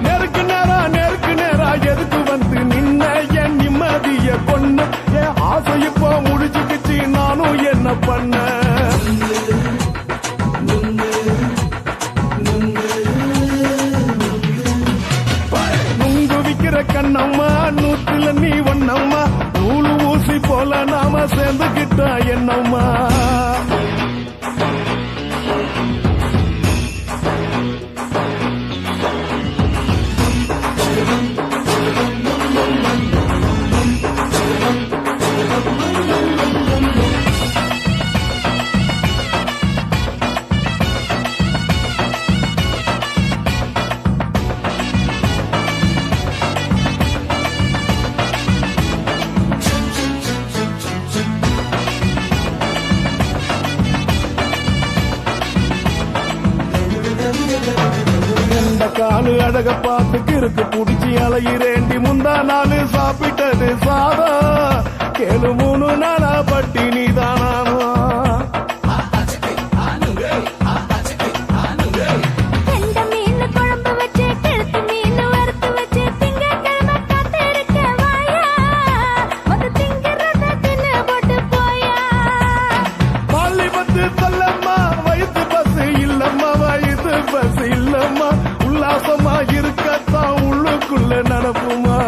C: நேருக்கு நேரா எதுக்கு வந்து நின்ன என் நிம்மதிய கொன்ன என் ஆசை இப்ப முடிச்சுக்கிச்சு நானும் என்ன பண்ண நுங்கு விக்கிற கண்ணம்மா நூத்துல நீ ஒன்னம்மா நூலு ஊசி போல நாம சேர்ந்துக்கிட்டா என்னம்மா காலு அழக பார்த்துக்கு இருக்கு புடிச்சு அலையிறேண்டி முந்தா நாலு சாப்பிட்டது சாதம் கேளு 3 நாளா பட்டினி தானாமா
B: கெண்ட மீன் குழம்பு வச்சு கெளுத்து மீன் வறுத்து வச்சு திங்கட்கிழமை காத்திருக்க வாயா வந்து திங்கிறத தின்னு போட்டு போயா
C: பள்ளி பத்து தள்ளம்மா வயிற்று பஸ் இல்லம்மா வயிற்று பஸ் இல்லம்மா உல்லாசமா இருக்கத்தான் உள்ளுக்குள்ள நடப்புமா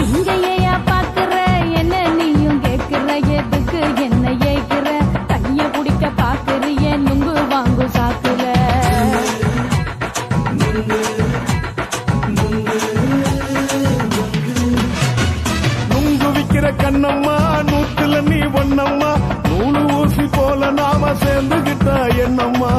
J: இங்க ஏயா பாக்குற என்ன நீயும் கேக்குற எதுக்கு என்ன ஏக்குற தண்ணிய குடிக்க பாக்குறிய நுங்கு வாங்கு சாக்குற
C: நுங்கு விக்கிற கண்ணம்மா நூத்துல நீ ஒண்ணம்மா நூலு ஊசி போல நாம சேர்ந்துகிட்டா என்னம்மா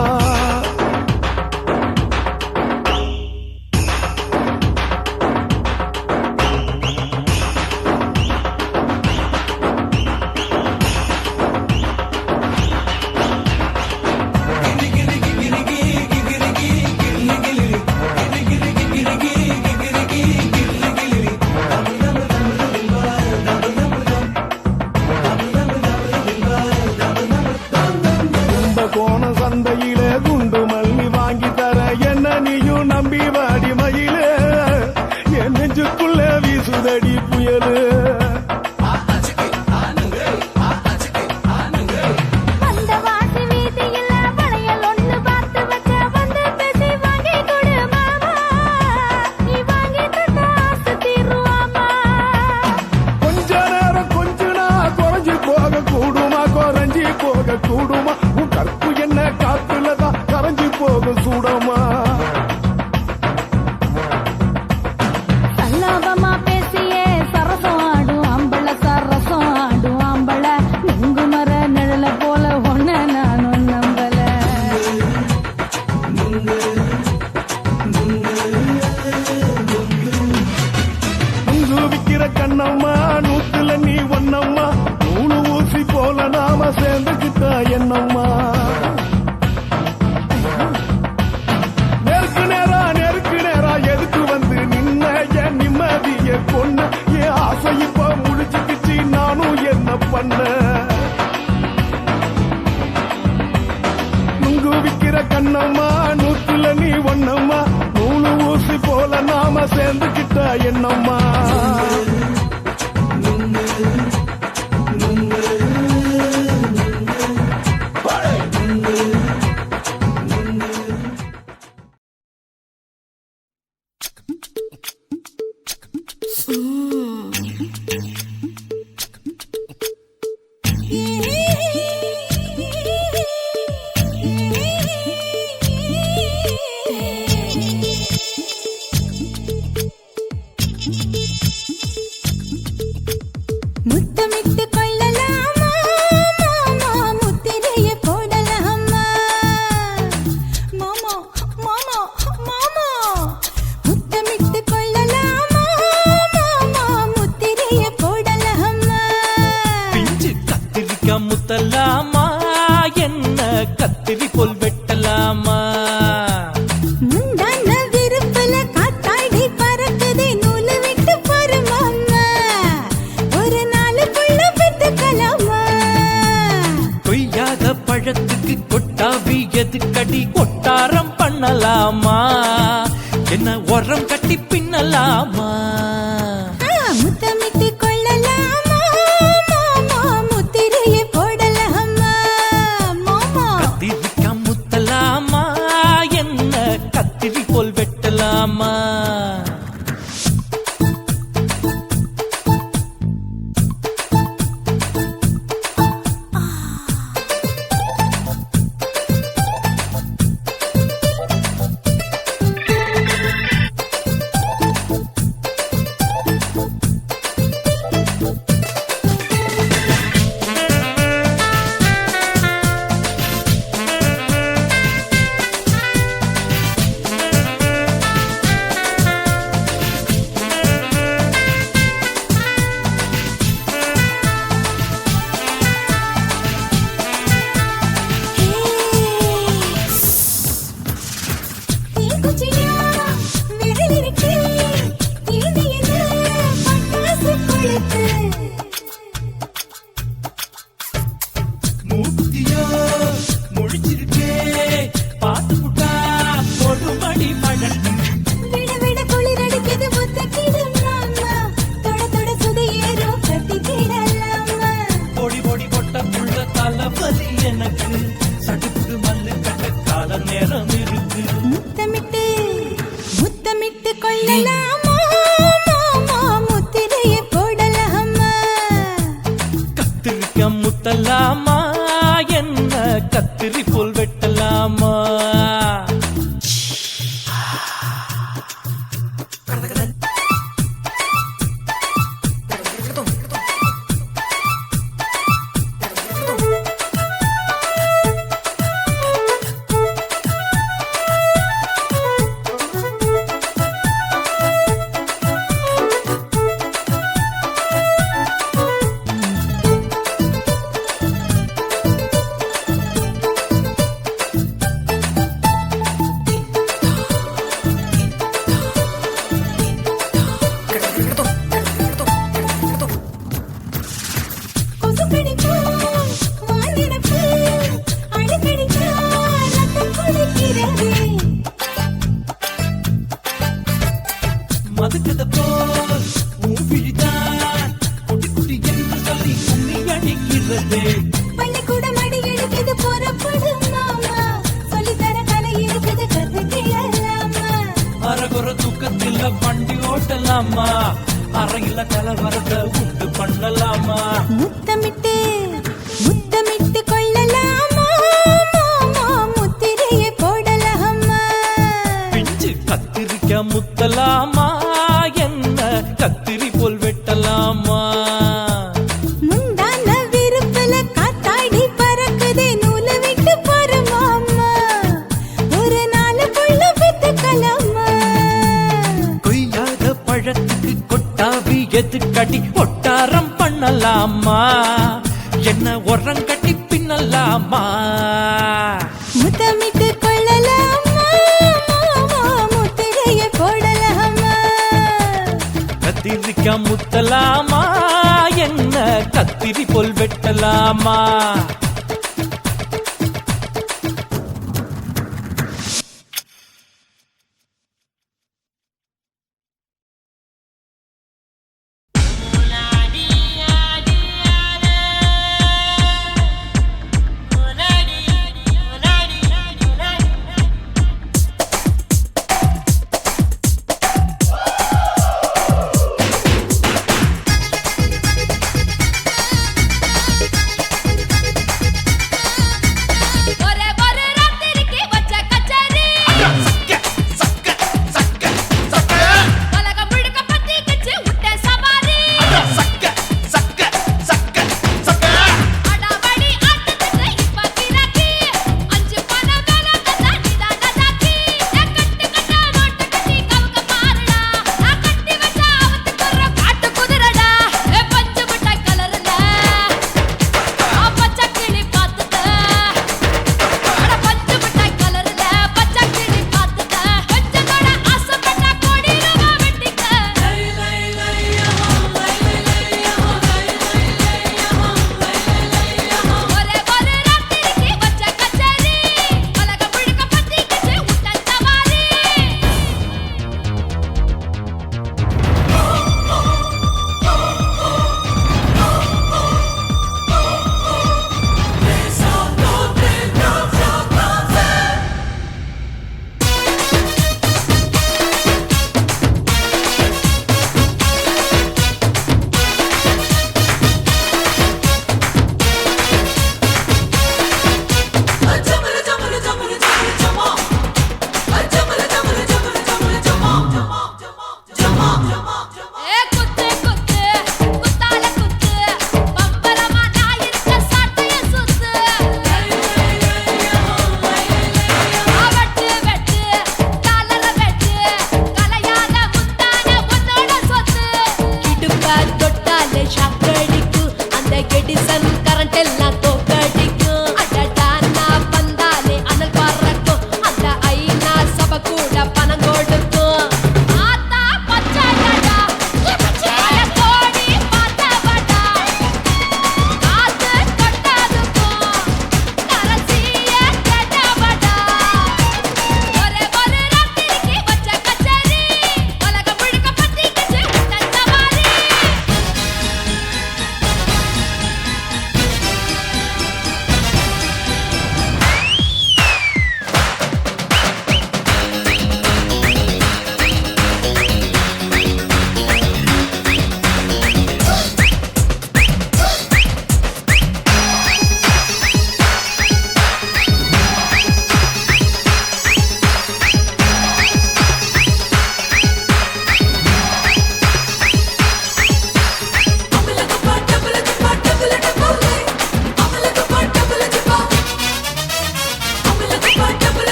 C: கோண சந்தையில குண்டு மல்லி வாங்கி தர என்ன நீயும் நம்பி வாடி மயில என் நெஞ்சுக்குள்ள வீசுதடி புயலு
B: வந்த வாசி வீதியில வளையல் ஒண்ணு பார்த்து வச்ச வந்து பேசி வாங்கி கொடு மாமா நீ வாங்கி தந்த ஆசை தீருவாமா
C: கொஞ்ச நேரம் கொஞ்சனா குறைஞ்சி போக கூடுமா குறைஞ்சி போக கூடுமா உன் கற்பு என்ன காத்துலதான் கரைஞ்சி போக சூடமா
J: சல்லாபமா பேசியே சரசம் ஆடும் ஆம்பள சரசம் ஆடும் ஆம்பள நுங்கு மர நிழல போல ஒன்ன நானும் நம்பல
C: நுங்கு விக்கிற கண்ணம்மா நூத்துல நீ ஒண்ணம்மா நூலு ஊசி போல நாம சேர்ந்துகிட்டா என்னம்மா நெருக்கு நேரா எதுக்கு வந்து நின்ன என் நிம்மதிய கொன்ன என் ஆசை இப்ப முடிச்சுக்கிச்சு நானும் என்ன பண்ண நுங்கு விக்கிற கண்ணம்மா நூத்துல நீ ஒண்ணம்மா நூலு ஊசி போல நாம சேர்ந்துகிட்டா என்னம்மா
B: முத்தமிட்டு கொள்ளலாமா மாமா முத்திரைய போடலாமா மாமா மாமா மாமா முத்தமிட்டு கொள்ளலாமா மாமா முத்திரைய போடலாமா
D: பிஞ்சு கத்திரிக்காய் முத்தலாமா என்ன கத்திரி போல் வெட்டலாமா
B: முந்தான விருப்பல காத்தாடி பறக்குதே நூலு விட்டு பாரு மாமா ஒரு நாளுக்குள்ள பெத்துக்கலாமா
D: கொய்யாத பழத்துக்கு கொட்டாவி எதுக்கடி கொட்டாரம் பண்ணலாமா என்ன உரம் கட்டி பின்னலாமா
B: முத்தமிட்டு கொள்ளலாமா மாமா முத்திரைய போடலாமா மாமா
D: கத்திரிக்காய் முத்தலாமா என்ன கத்திரி போல் வெட்டலாமா
I: நேரம் இருக்கு.
B: முத்தமிட்டு முத்தமிட்டு கொள்ளலாமா மாமா முத்திரையை போடலாமா
I: கத்திரிக்க முத்தலாமா என்ன கத்திரி போல் வெட்டலாமா
B: கொசு கடிச்சா வானிடப்பு அடிக்கடிச்சா ரத்தம் குடிக்கிறதே
I: மதுக்கத போல் ஊவிழிதான் குட்டி குட்டி என்று சொல்லி கும்மி அடிக்கிறதே
B: பள்ளிக்கூடம் அடி எடுக்குது புறப்படும் மாமா சொல்லித்தர கலை இருக்குது கத்துக்கலாமா
I: அரகுற தூக்கத்தில் வண்டி ஓட்டலாமா அறையில கலவரத்தை உண்டு பண்ணலாமா
B: முத்தமிட்டு முத்தமிட்டு கொள்ளலாமா மாமா முத்திரையை போடலாமா
I: பிஞ்சு கத்திரிக்க முத்தலாமா என்ன கத்திரி போல் வெட்டலாமா
B: முந்தான விருப்பல காத்தாடி பறக்குதே நூலை விட்டு போற மாமா ஒரு நாளுக்குள்ள வித்துக்கலாமா
I: கொய்யாத பழத்துக்கு கொட்டாவி எதுக்கடி ஒட்டாரம் பண்ணலாமா என்ன உரங்கட்டி பின்னலாமா
B: முத்தமிட்டு கொள்ளலாமா மாமா முத்திரையை போடலாமா
I: கத்திரிக்க முத்தலாமா என்ன கத்திரி போல் வெட்டலாமா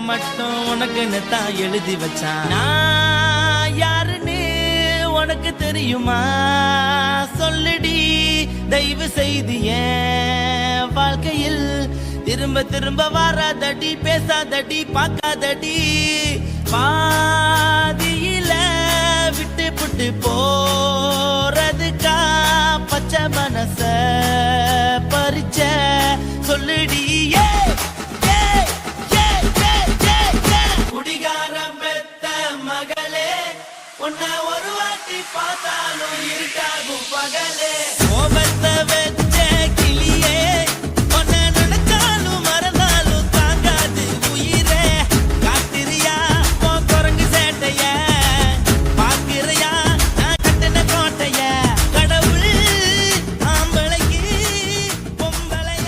D: மட்டும் உனக்குன்னு தான் எழுதி வச்சான். நான் யாருன்னு உனக்கு தெரியுமா? சொல்லுடி தயவு செய்து என் வாழ்க்கையில் திரும்ப திரும்ப வராதடி, பேசாதடி, பார்க்காதடி. பாதியில விட்டு புட்டு போறதுக்கா பச்சை மனச பறிச்ச சொல்லுடி. குடிகாரம் பெத்த மகளே, உன்னை ஒரு வாட்டி பார்த்தாலும் இருக்காகும் பகலே. கோபத்தை வச்ச கிளியே, உன்னை நினைச்சாலும் மறந்தாலும் தாங்காது உயிரே. காத்திரியா உன் குரங்கு சேட்டைய, பார்க்கிறையா நான் கட்டின கோட்டைய. கடவுள் ஆம்பளைக்கு பொம்பளைய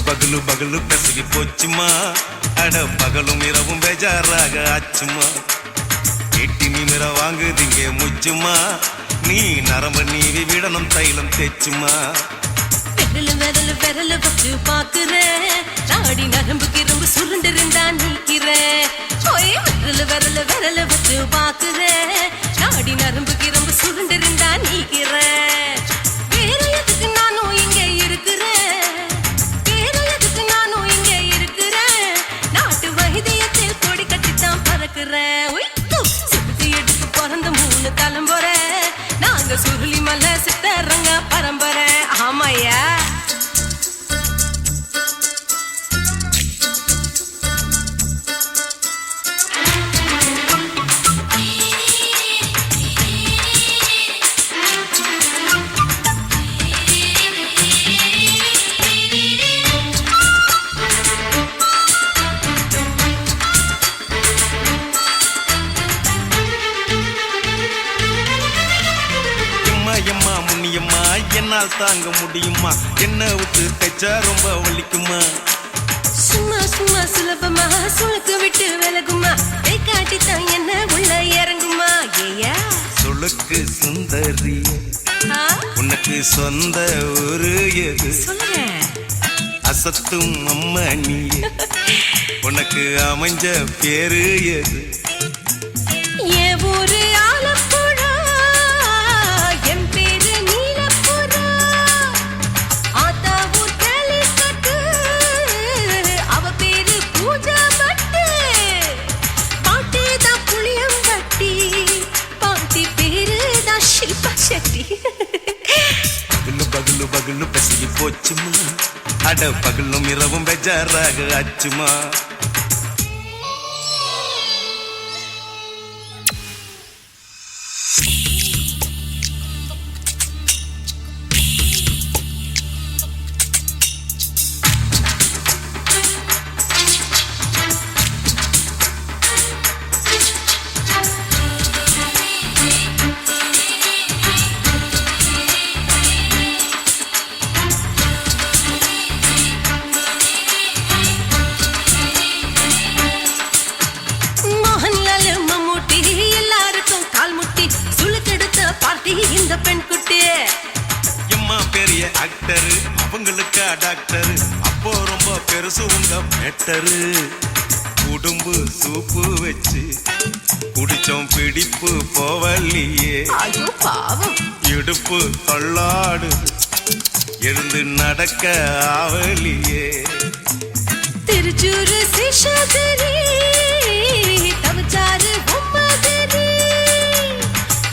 D: பகலு பகலு பெசகி போச்சுமா. அட பகலும் இரவும் பேஜாராக ஆச்சுமா. எட்டி நிமிர வாங்குதிங்க முச்சுமா. நீ நரம்ப நீவி விடணும் தைலம் தேச்சுமா.
B: விரலு விரலு விரலு வச்சு பாக்குறேன், நாடி நரம்பு கிரம்பு சுருண்டிருந்தா நீக்கிறேன். ஓய் விரலு விரலு விரலு வச்சு பாக்குறேன், நாடி நரம்பு கிரம்பு சுருண்டிருந்தா நீக்கிறேன். வேற எதுக்கு நானும் இங்க இருக்கிறேன், வேற எதுக்கு நானும் இங்க இருக்கிறேன். நாட்டு வைத்தியத்தில் கொடி கட்டித்தான் பறக்கிறேன். சிறுத்தை எடுத்து பிறந்த 3 தலைமுறை, நாங்க சுருளி மலை சித்தரங்க பரம்பரை. ஆமாயா
D: எம்மா முன்னியம்மா என்னால் தாங்க முடியுமா? என்ன விட்டு தைச்சா ரொம்ப வலிக்குமா?
B: சும்மா சும்மா சுலபமா சுளுக்கு விட்டு விலகுமா? கை காட்டித்தான் என்ன உள்ள இறங்குமா? ஏயா
D: சுளுக்கு சுந்தரி, உனக்கு சொந்த ஊரு எது?
B: சொல்றேன்
D: அசத்தும் அம்மா நீ, உனக்கு அமைஞ்ச பேரு எது?
B: என் ஊரு ஆலப்புழா, என் பேரு நீலப்புறா. ஆத்தா ஊர் கேலிக்கட்டு, அவ பேரு பூஜா பட்டு. பாட்டி தான் புளியம்பட்டி, பாட்டி பேரு தான் ஷில்பா செட்டி.
D: பகலு பகலு பகலு பசிக்கு போச்சுமா. அட பகலும் இரவும் பெஜாராக ஆச்சுமா.
B: இந்த பெண் குட்டி
D: எம்மா பெரிய ஆக்டரு, அவங்களுக்கா டாக்டரு. அப்போ ரொம்ப பெருசு உங்க மேட்டரு. குடும்பு சூப்பு வச்சு குடிச்சோம் பிடிப்பு போவல்லையே.
B: ஐயோ பாவம்,
D: இடுப்பு தள்ளாடு எழுந்து நடக்க ஆவலியே.
B: திருச்சூரு சிஷாதிரி தவச்சாரு பொம்மதிரி.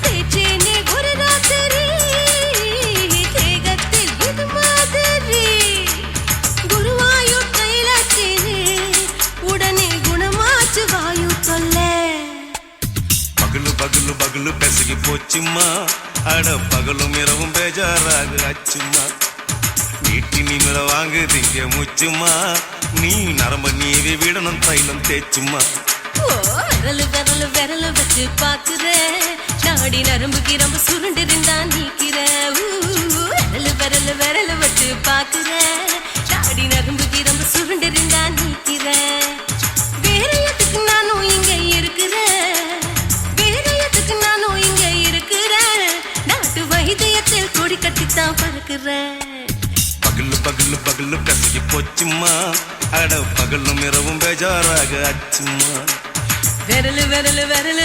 B: தேச்சேனே ஒரு ராத்திரி தேகத்தில் இது மாதிரி. குருவாயூர் தைலத்திலே உடனே குணமாச்சு வாயு சொல்ல.
D: பகலு பகலு பகலு பெசகி போச்சுமா.
I: அட பகலும் இரவும் பேஜாராக அச்சுமா வீட்டி நிமிர வாங்கு திங்க முச்சுமா நீ நரம்ப நீவி விடணும் தைலம் தேச்சுமா
B: விரல் வச்சு பாக்குறேன் நாடி நரம்பு கிரம்பு சுருண்டு இருந்தா நீக்கிறேன் விரல் வச்சு பாக்குறேன் நாடி நரம்பு கிரம்பு சுருண்டு இருந்தா நீக்கிறேன் வேற எதுக்கு நானும் இங்க இருக்கிறேன் நாட்டு வைத்தியத்தில் கொடி கட்டித்தான் பறக்கிறேன்
I: பகலு பகலு பகலு கசகி போச்சுமா அட பகலும் இரவும் பேஜாராக அச்சுமா
B: விரல்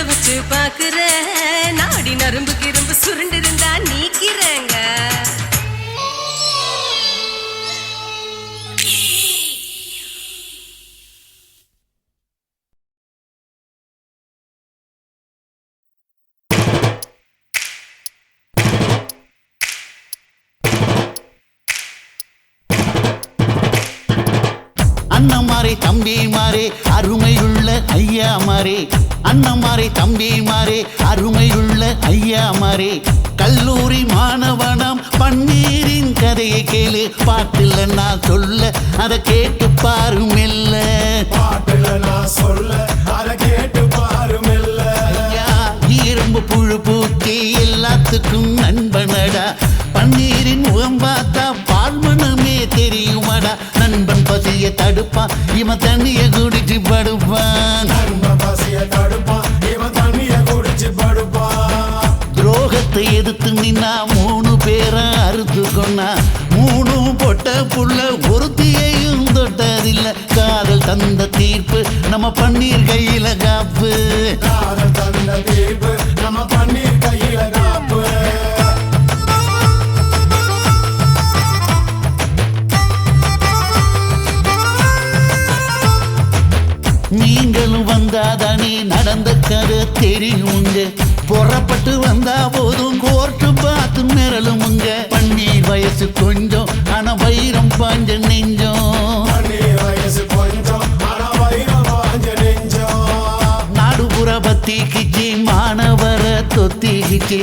B: வச்சு பாக்குறேன் நாடி நரம்பு கிரம்பு சுருண்டு இருந்தா நீக்கிறேங்க
L: அண்ணமாரே தம்பி மாறே அருமையுள்ள ஐயா மாறே அண்ணமாரே தம்பி மாறே அருமையுள்ள ஐயா மாறே கல்லூரி மாணவனாம் பன்னீரின் கதையை கேளு பாட்டுல நான் சொல்ல அதை கேட்டு பாரு மெல்ல
C: பாட்டுல நான் சொல்ல அதை கேட்டு பாரு மெல்ல
L: ஐயா இரும்பு புழு பூச்சி எல்லாத்துக்கும் நண்பனடா பன்னீரின் முகம் பார்த்தா பால்மனமே தெரியுமாடா நண்பன் பசிய தடுப்பான் இவன் தண்ணிய குடிச்சு படுப்பான் துரோகத்தை எதிர்த்து நின்னா 3 பேரை அறுத்து கொண்டா 3 பொட்ட புள்ள ஒருத்தியையும் தொட்டதில்ல காதல் தந்த தீர்ப்பு நம்ம பன்னீர் கையில காப்பு
C: காதல் தந்த தீர்ப்பு நம்ம பன்னீர் கையில காப்பு
L: நீங்களும் வந்தாதானே நடந்த கதை தெரியுங்க புறப்பட்டு வந்தா போதும் கோர்ட்டு பார்த்து மிரளுமுங்க பன்னீர் வயசு கொஞ்சம் ஆனா வைரம் பாஞ்ச நெஞ்சம்
C: வயசு கொஞ்சம் ஆனா வைரம் பாஞ்ச நெஞ்சம்
L: நாடுபுற பத்திக்கிச்சு மாணவர தொத்திக்கிச்சு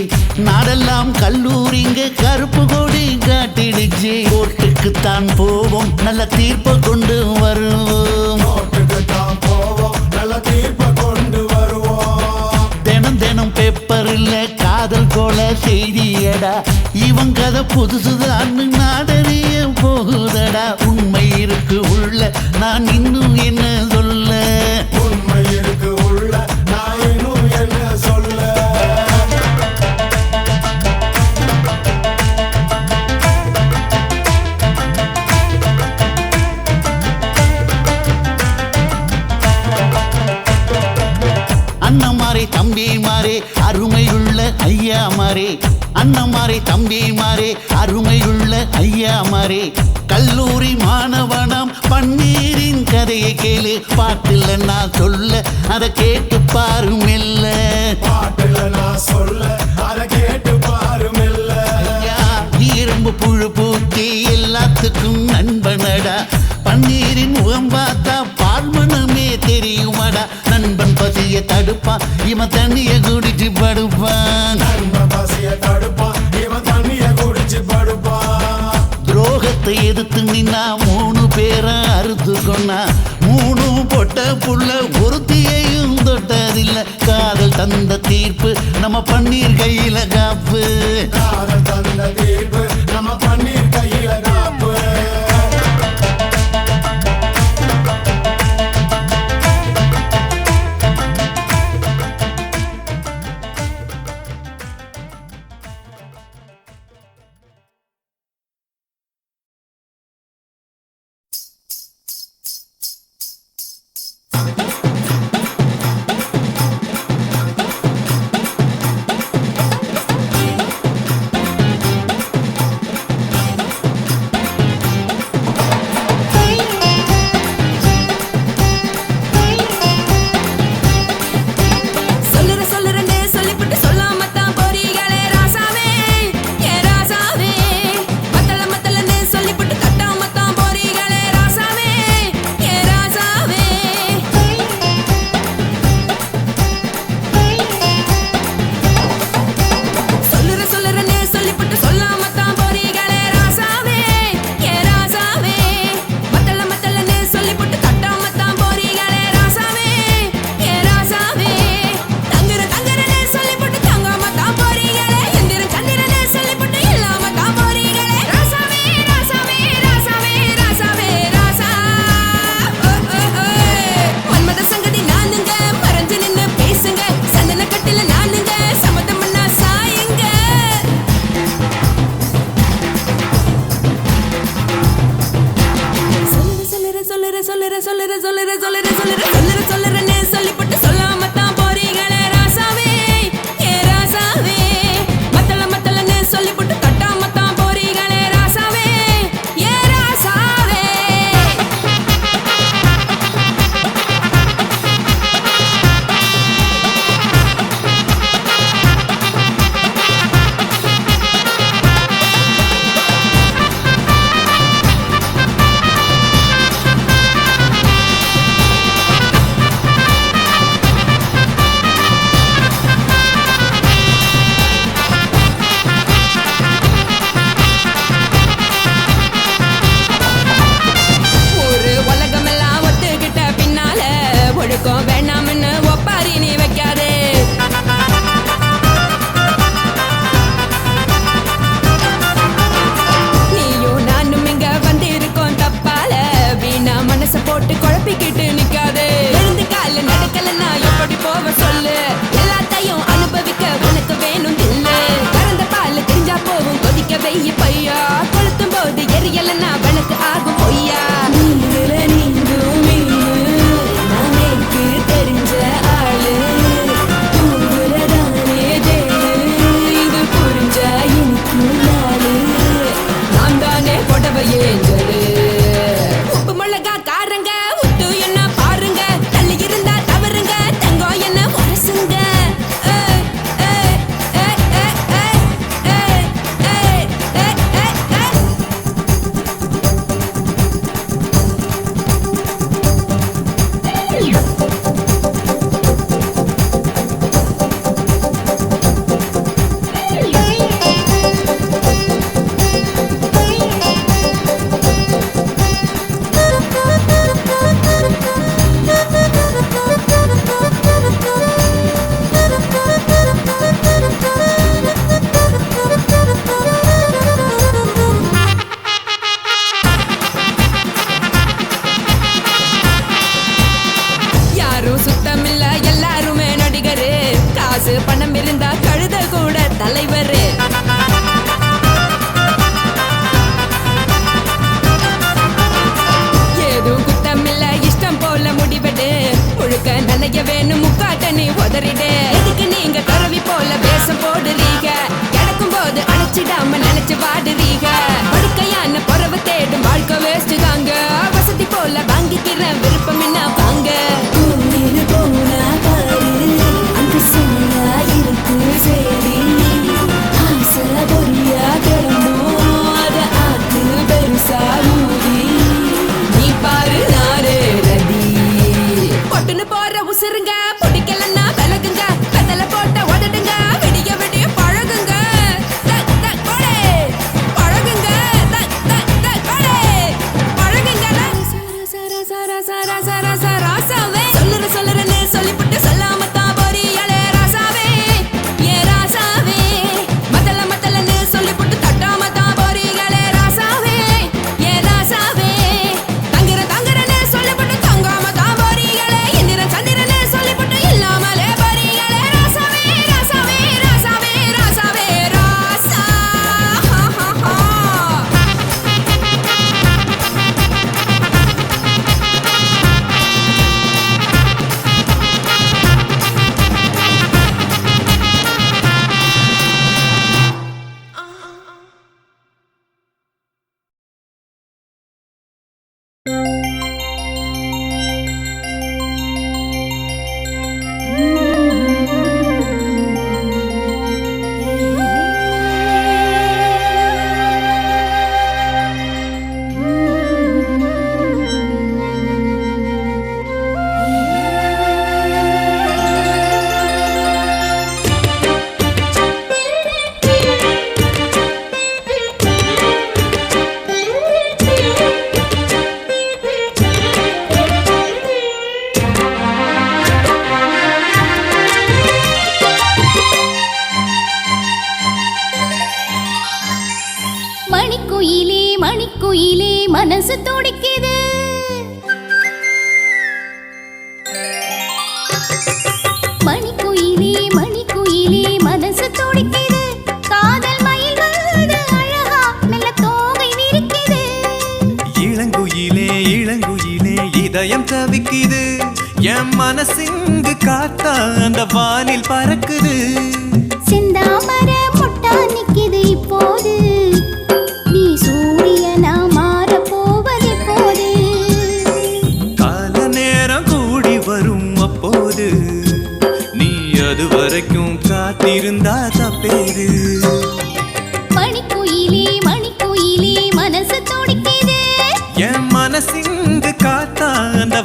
L: நாடெல்லாம் கல்லூரிங்க கருப்பு கொடி காட்டிடுச்சு கோர்ட்டுக்கு தான் போவோம் நல்ல தீர்ப்பை கொண்டு வருவோம் தினம் தினம் பேப்பர்ல காதல் கொலை செய்தியடா இவன் கதை புதுசுதான் நாடறிய போகுதடா உண்மை இருக்கு உள்ள நான் இன்னும் என்ன சொல்ல
C: உண்மை இருக்கு உள்ள நான் இன்னும் என்ன சொல்ல
L: அண்ணமாரே தம்பி மாறே அருமையுள்ள ஐயா மாறே அண்ணமாரே தம்பி மாறே அருமையுள்ள ஐயா மாறே கல்லூரி மாணவனாம் பன்னீரின் கதையை கேளு பாட்டுல நான் சொல்ல அதை கேட்டு பாரு மெல்ல
C: பாட்டுல நான் சொல்ல அதை கேட்டு பாரு மெல்ல
L: ஐயா இரும்பு புழு பூச்சி எல்லாத்துக்கும் நண்பனடா பன்னீரின் முகம் பார்த்தா பால்மனமே தெரியுமாடா நண்பன் பசிய தடுப்பான் இவன் தண்ணிய குடிச்சு படுப்பான் துரோகத்தை எதிர்த்து நின்னா 3 பேரை அறுத்து கொண்டா 3 பொட்ட புள்ள ஒருத்தியையும் தொட்டதில்ல காதல் தந்த தீர்ப்பு நம்ம பன்னீர் கையில காப்பு
C: காதல் தந்த தீர்ப்பு நம்ம பன்னீர் கையில காப்பு
E: சொல்லுறேன்னு சொல்லிப்பட்டு சொல்லாம தான் போறீங்களே ராசாவே ஏ ராசாவே மத்தலன்னு சொல்லிப்பட்டு கட்டாம தான் போறீங்களே ராசாவே ஏ ராசாவே வேணாம்னு ஒப்பாரி நீ வைக்காதே நீயும் நானும் இங்க வந்திருக்கோம் தப்பால வீணா மனச போட்டு குழப்பிக்கிட்டு நிக்காதே எழுந்து கால நடக்கலன்னா எப்படி போவ சொல்லு எல்லாத்தையும் அனுபவிக்க உனக்கு வேணும் இல்ல கறந்த பால் தெரிஞ்சா போவும் கொதிக்க வெய்ய பையா கொளுத்தும் போது எரியலன்னா வனக்கு ஆகும் பொய்யா தெரிஞ்ச ஆளு தூங்குறதானே ஜெயிலு இது புரிஞ்சா எனக்கு நாளு நான் தானே கொடவையே ஜெலு உப்பு மிளகா காரங்க உட்டு என்ன பாருங்க தள்ளி இருந்தா தவறுங்க தங்கம் என்ன உரசுங்க சுத்தமில்ல எல்லாருமே நடிகரு காசு பணம் இருந்தா கழுத கூட தலைவரு ஏதும் குத்தமில்ல இஷ்டம் போல முடிவெடு முழுக்க நனைய வேணும் முக்காட்ட நீ உதறிடு எதுக்கு நீங்க துறவி போல வேஷம் போடுறீங்க கிடக்கும் போது அணைச்சிடாம நினைச்சு வாடுறீங்க படுக்கையான பொறவை தேடும் வாழ்க்கை வேஸ்ட் தாங்க வசதி போல வாங்கிக்கிற விருப்பம் என்ன வாங்க போனா பாரு அந்த சோனா இருக்கு சரி ஆசை பொரியா கிளம்பும் அத ஆத்து பெருசா ஊதி நீ பாரு நாரே ரதி பொட்டுன்னு போற உசுருங்க பிடிக்கலன்னா விலகுங்க கதல போட்ட உதடுங்க விடிய விடிய பழகுங்க பழகுங்க பழகுங்க ராசாவே சொல்லுறேன்னு சொல்லிப்பட்டு சொல்லாம தான் போறியாளே ராசாவே ஏ ராசாவே மத்தலன்னு சொல்லிப்பட்டு தட்டாம தான் போறியாளே ராசாவே ஏ ராசாவே தங்குறேன்னு சொல்லிப்பட்டு தங்காம தான் போறியாளே இந்திரன் சந்திரன்னு சொல்லிப்பட்டு இல்லாமலே போறியாளே ராசாவே ராசாவே ராசாவே ராசாவே ராசா
B: மணிக்குயிலே மனசு துடிக்குது மணிக்குயிலே மனசு துடிக்குது காதல் மயில் வருது அழகா மெல்ல தோகை விரிக்குது
I: இளங்குயிலே இதயம் தவிக்குது என் மனசிங்கு காத்தா அந்த வானில் பறக்குது
B: செந்தாமர முட்டா நிக்குது இப்போது நீ சூரியனா மாற போவது போது
I: கால நேரம் கூடி வரும் அப்போது நீ அது வரைக்கும் காத்திருந்தா தப்பேது
B: மணிக்குயிலே மணிக்குயிலே மனசு துடிக்குது
I: என் மனசிங்கு காத்தா அந்த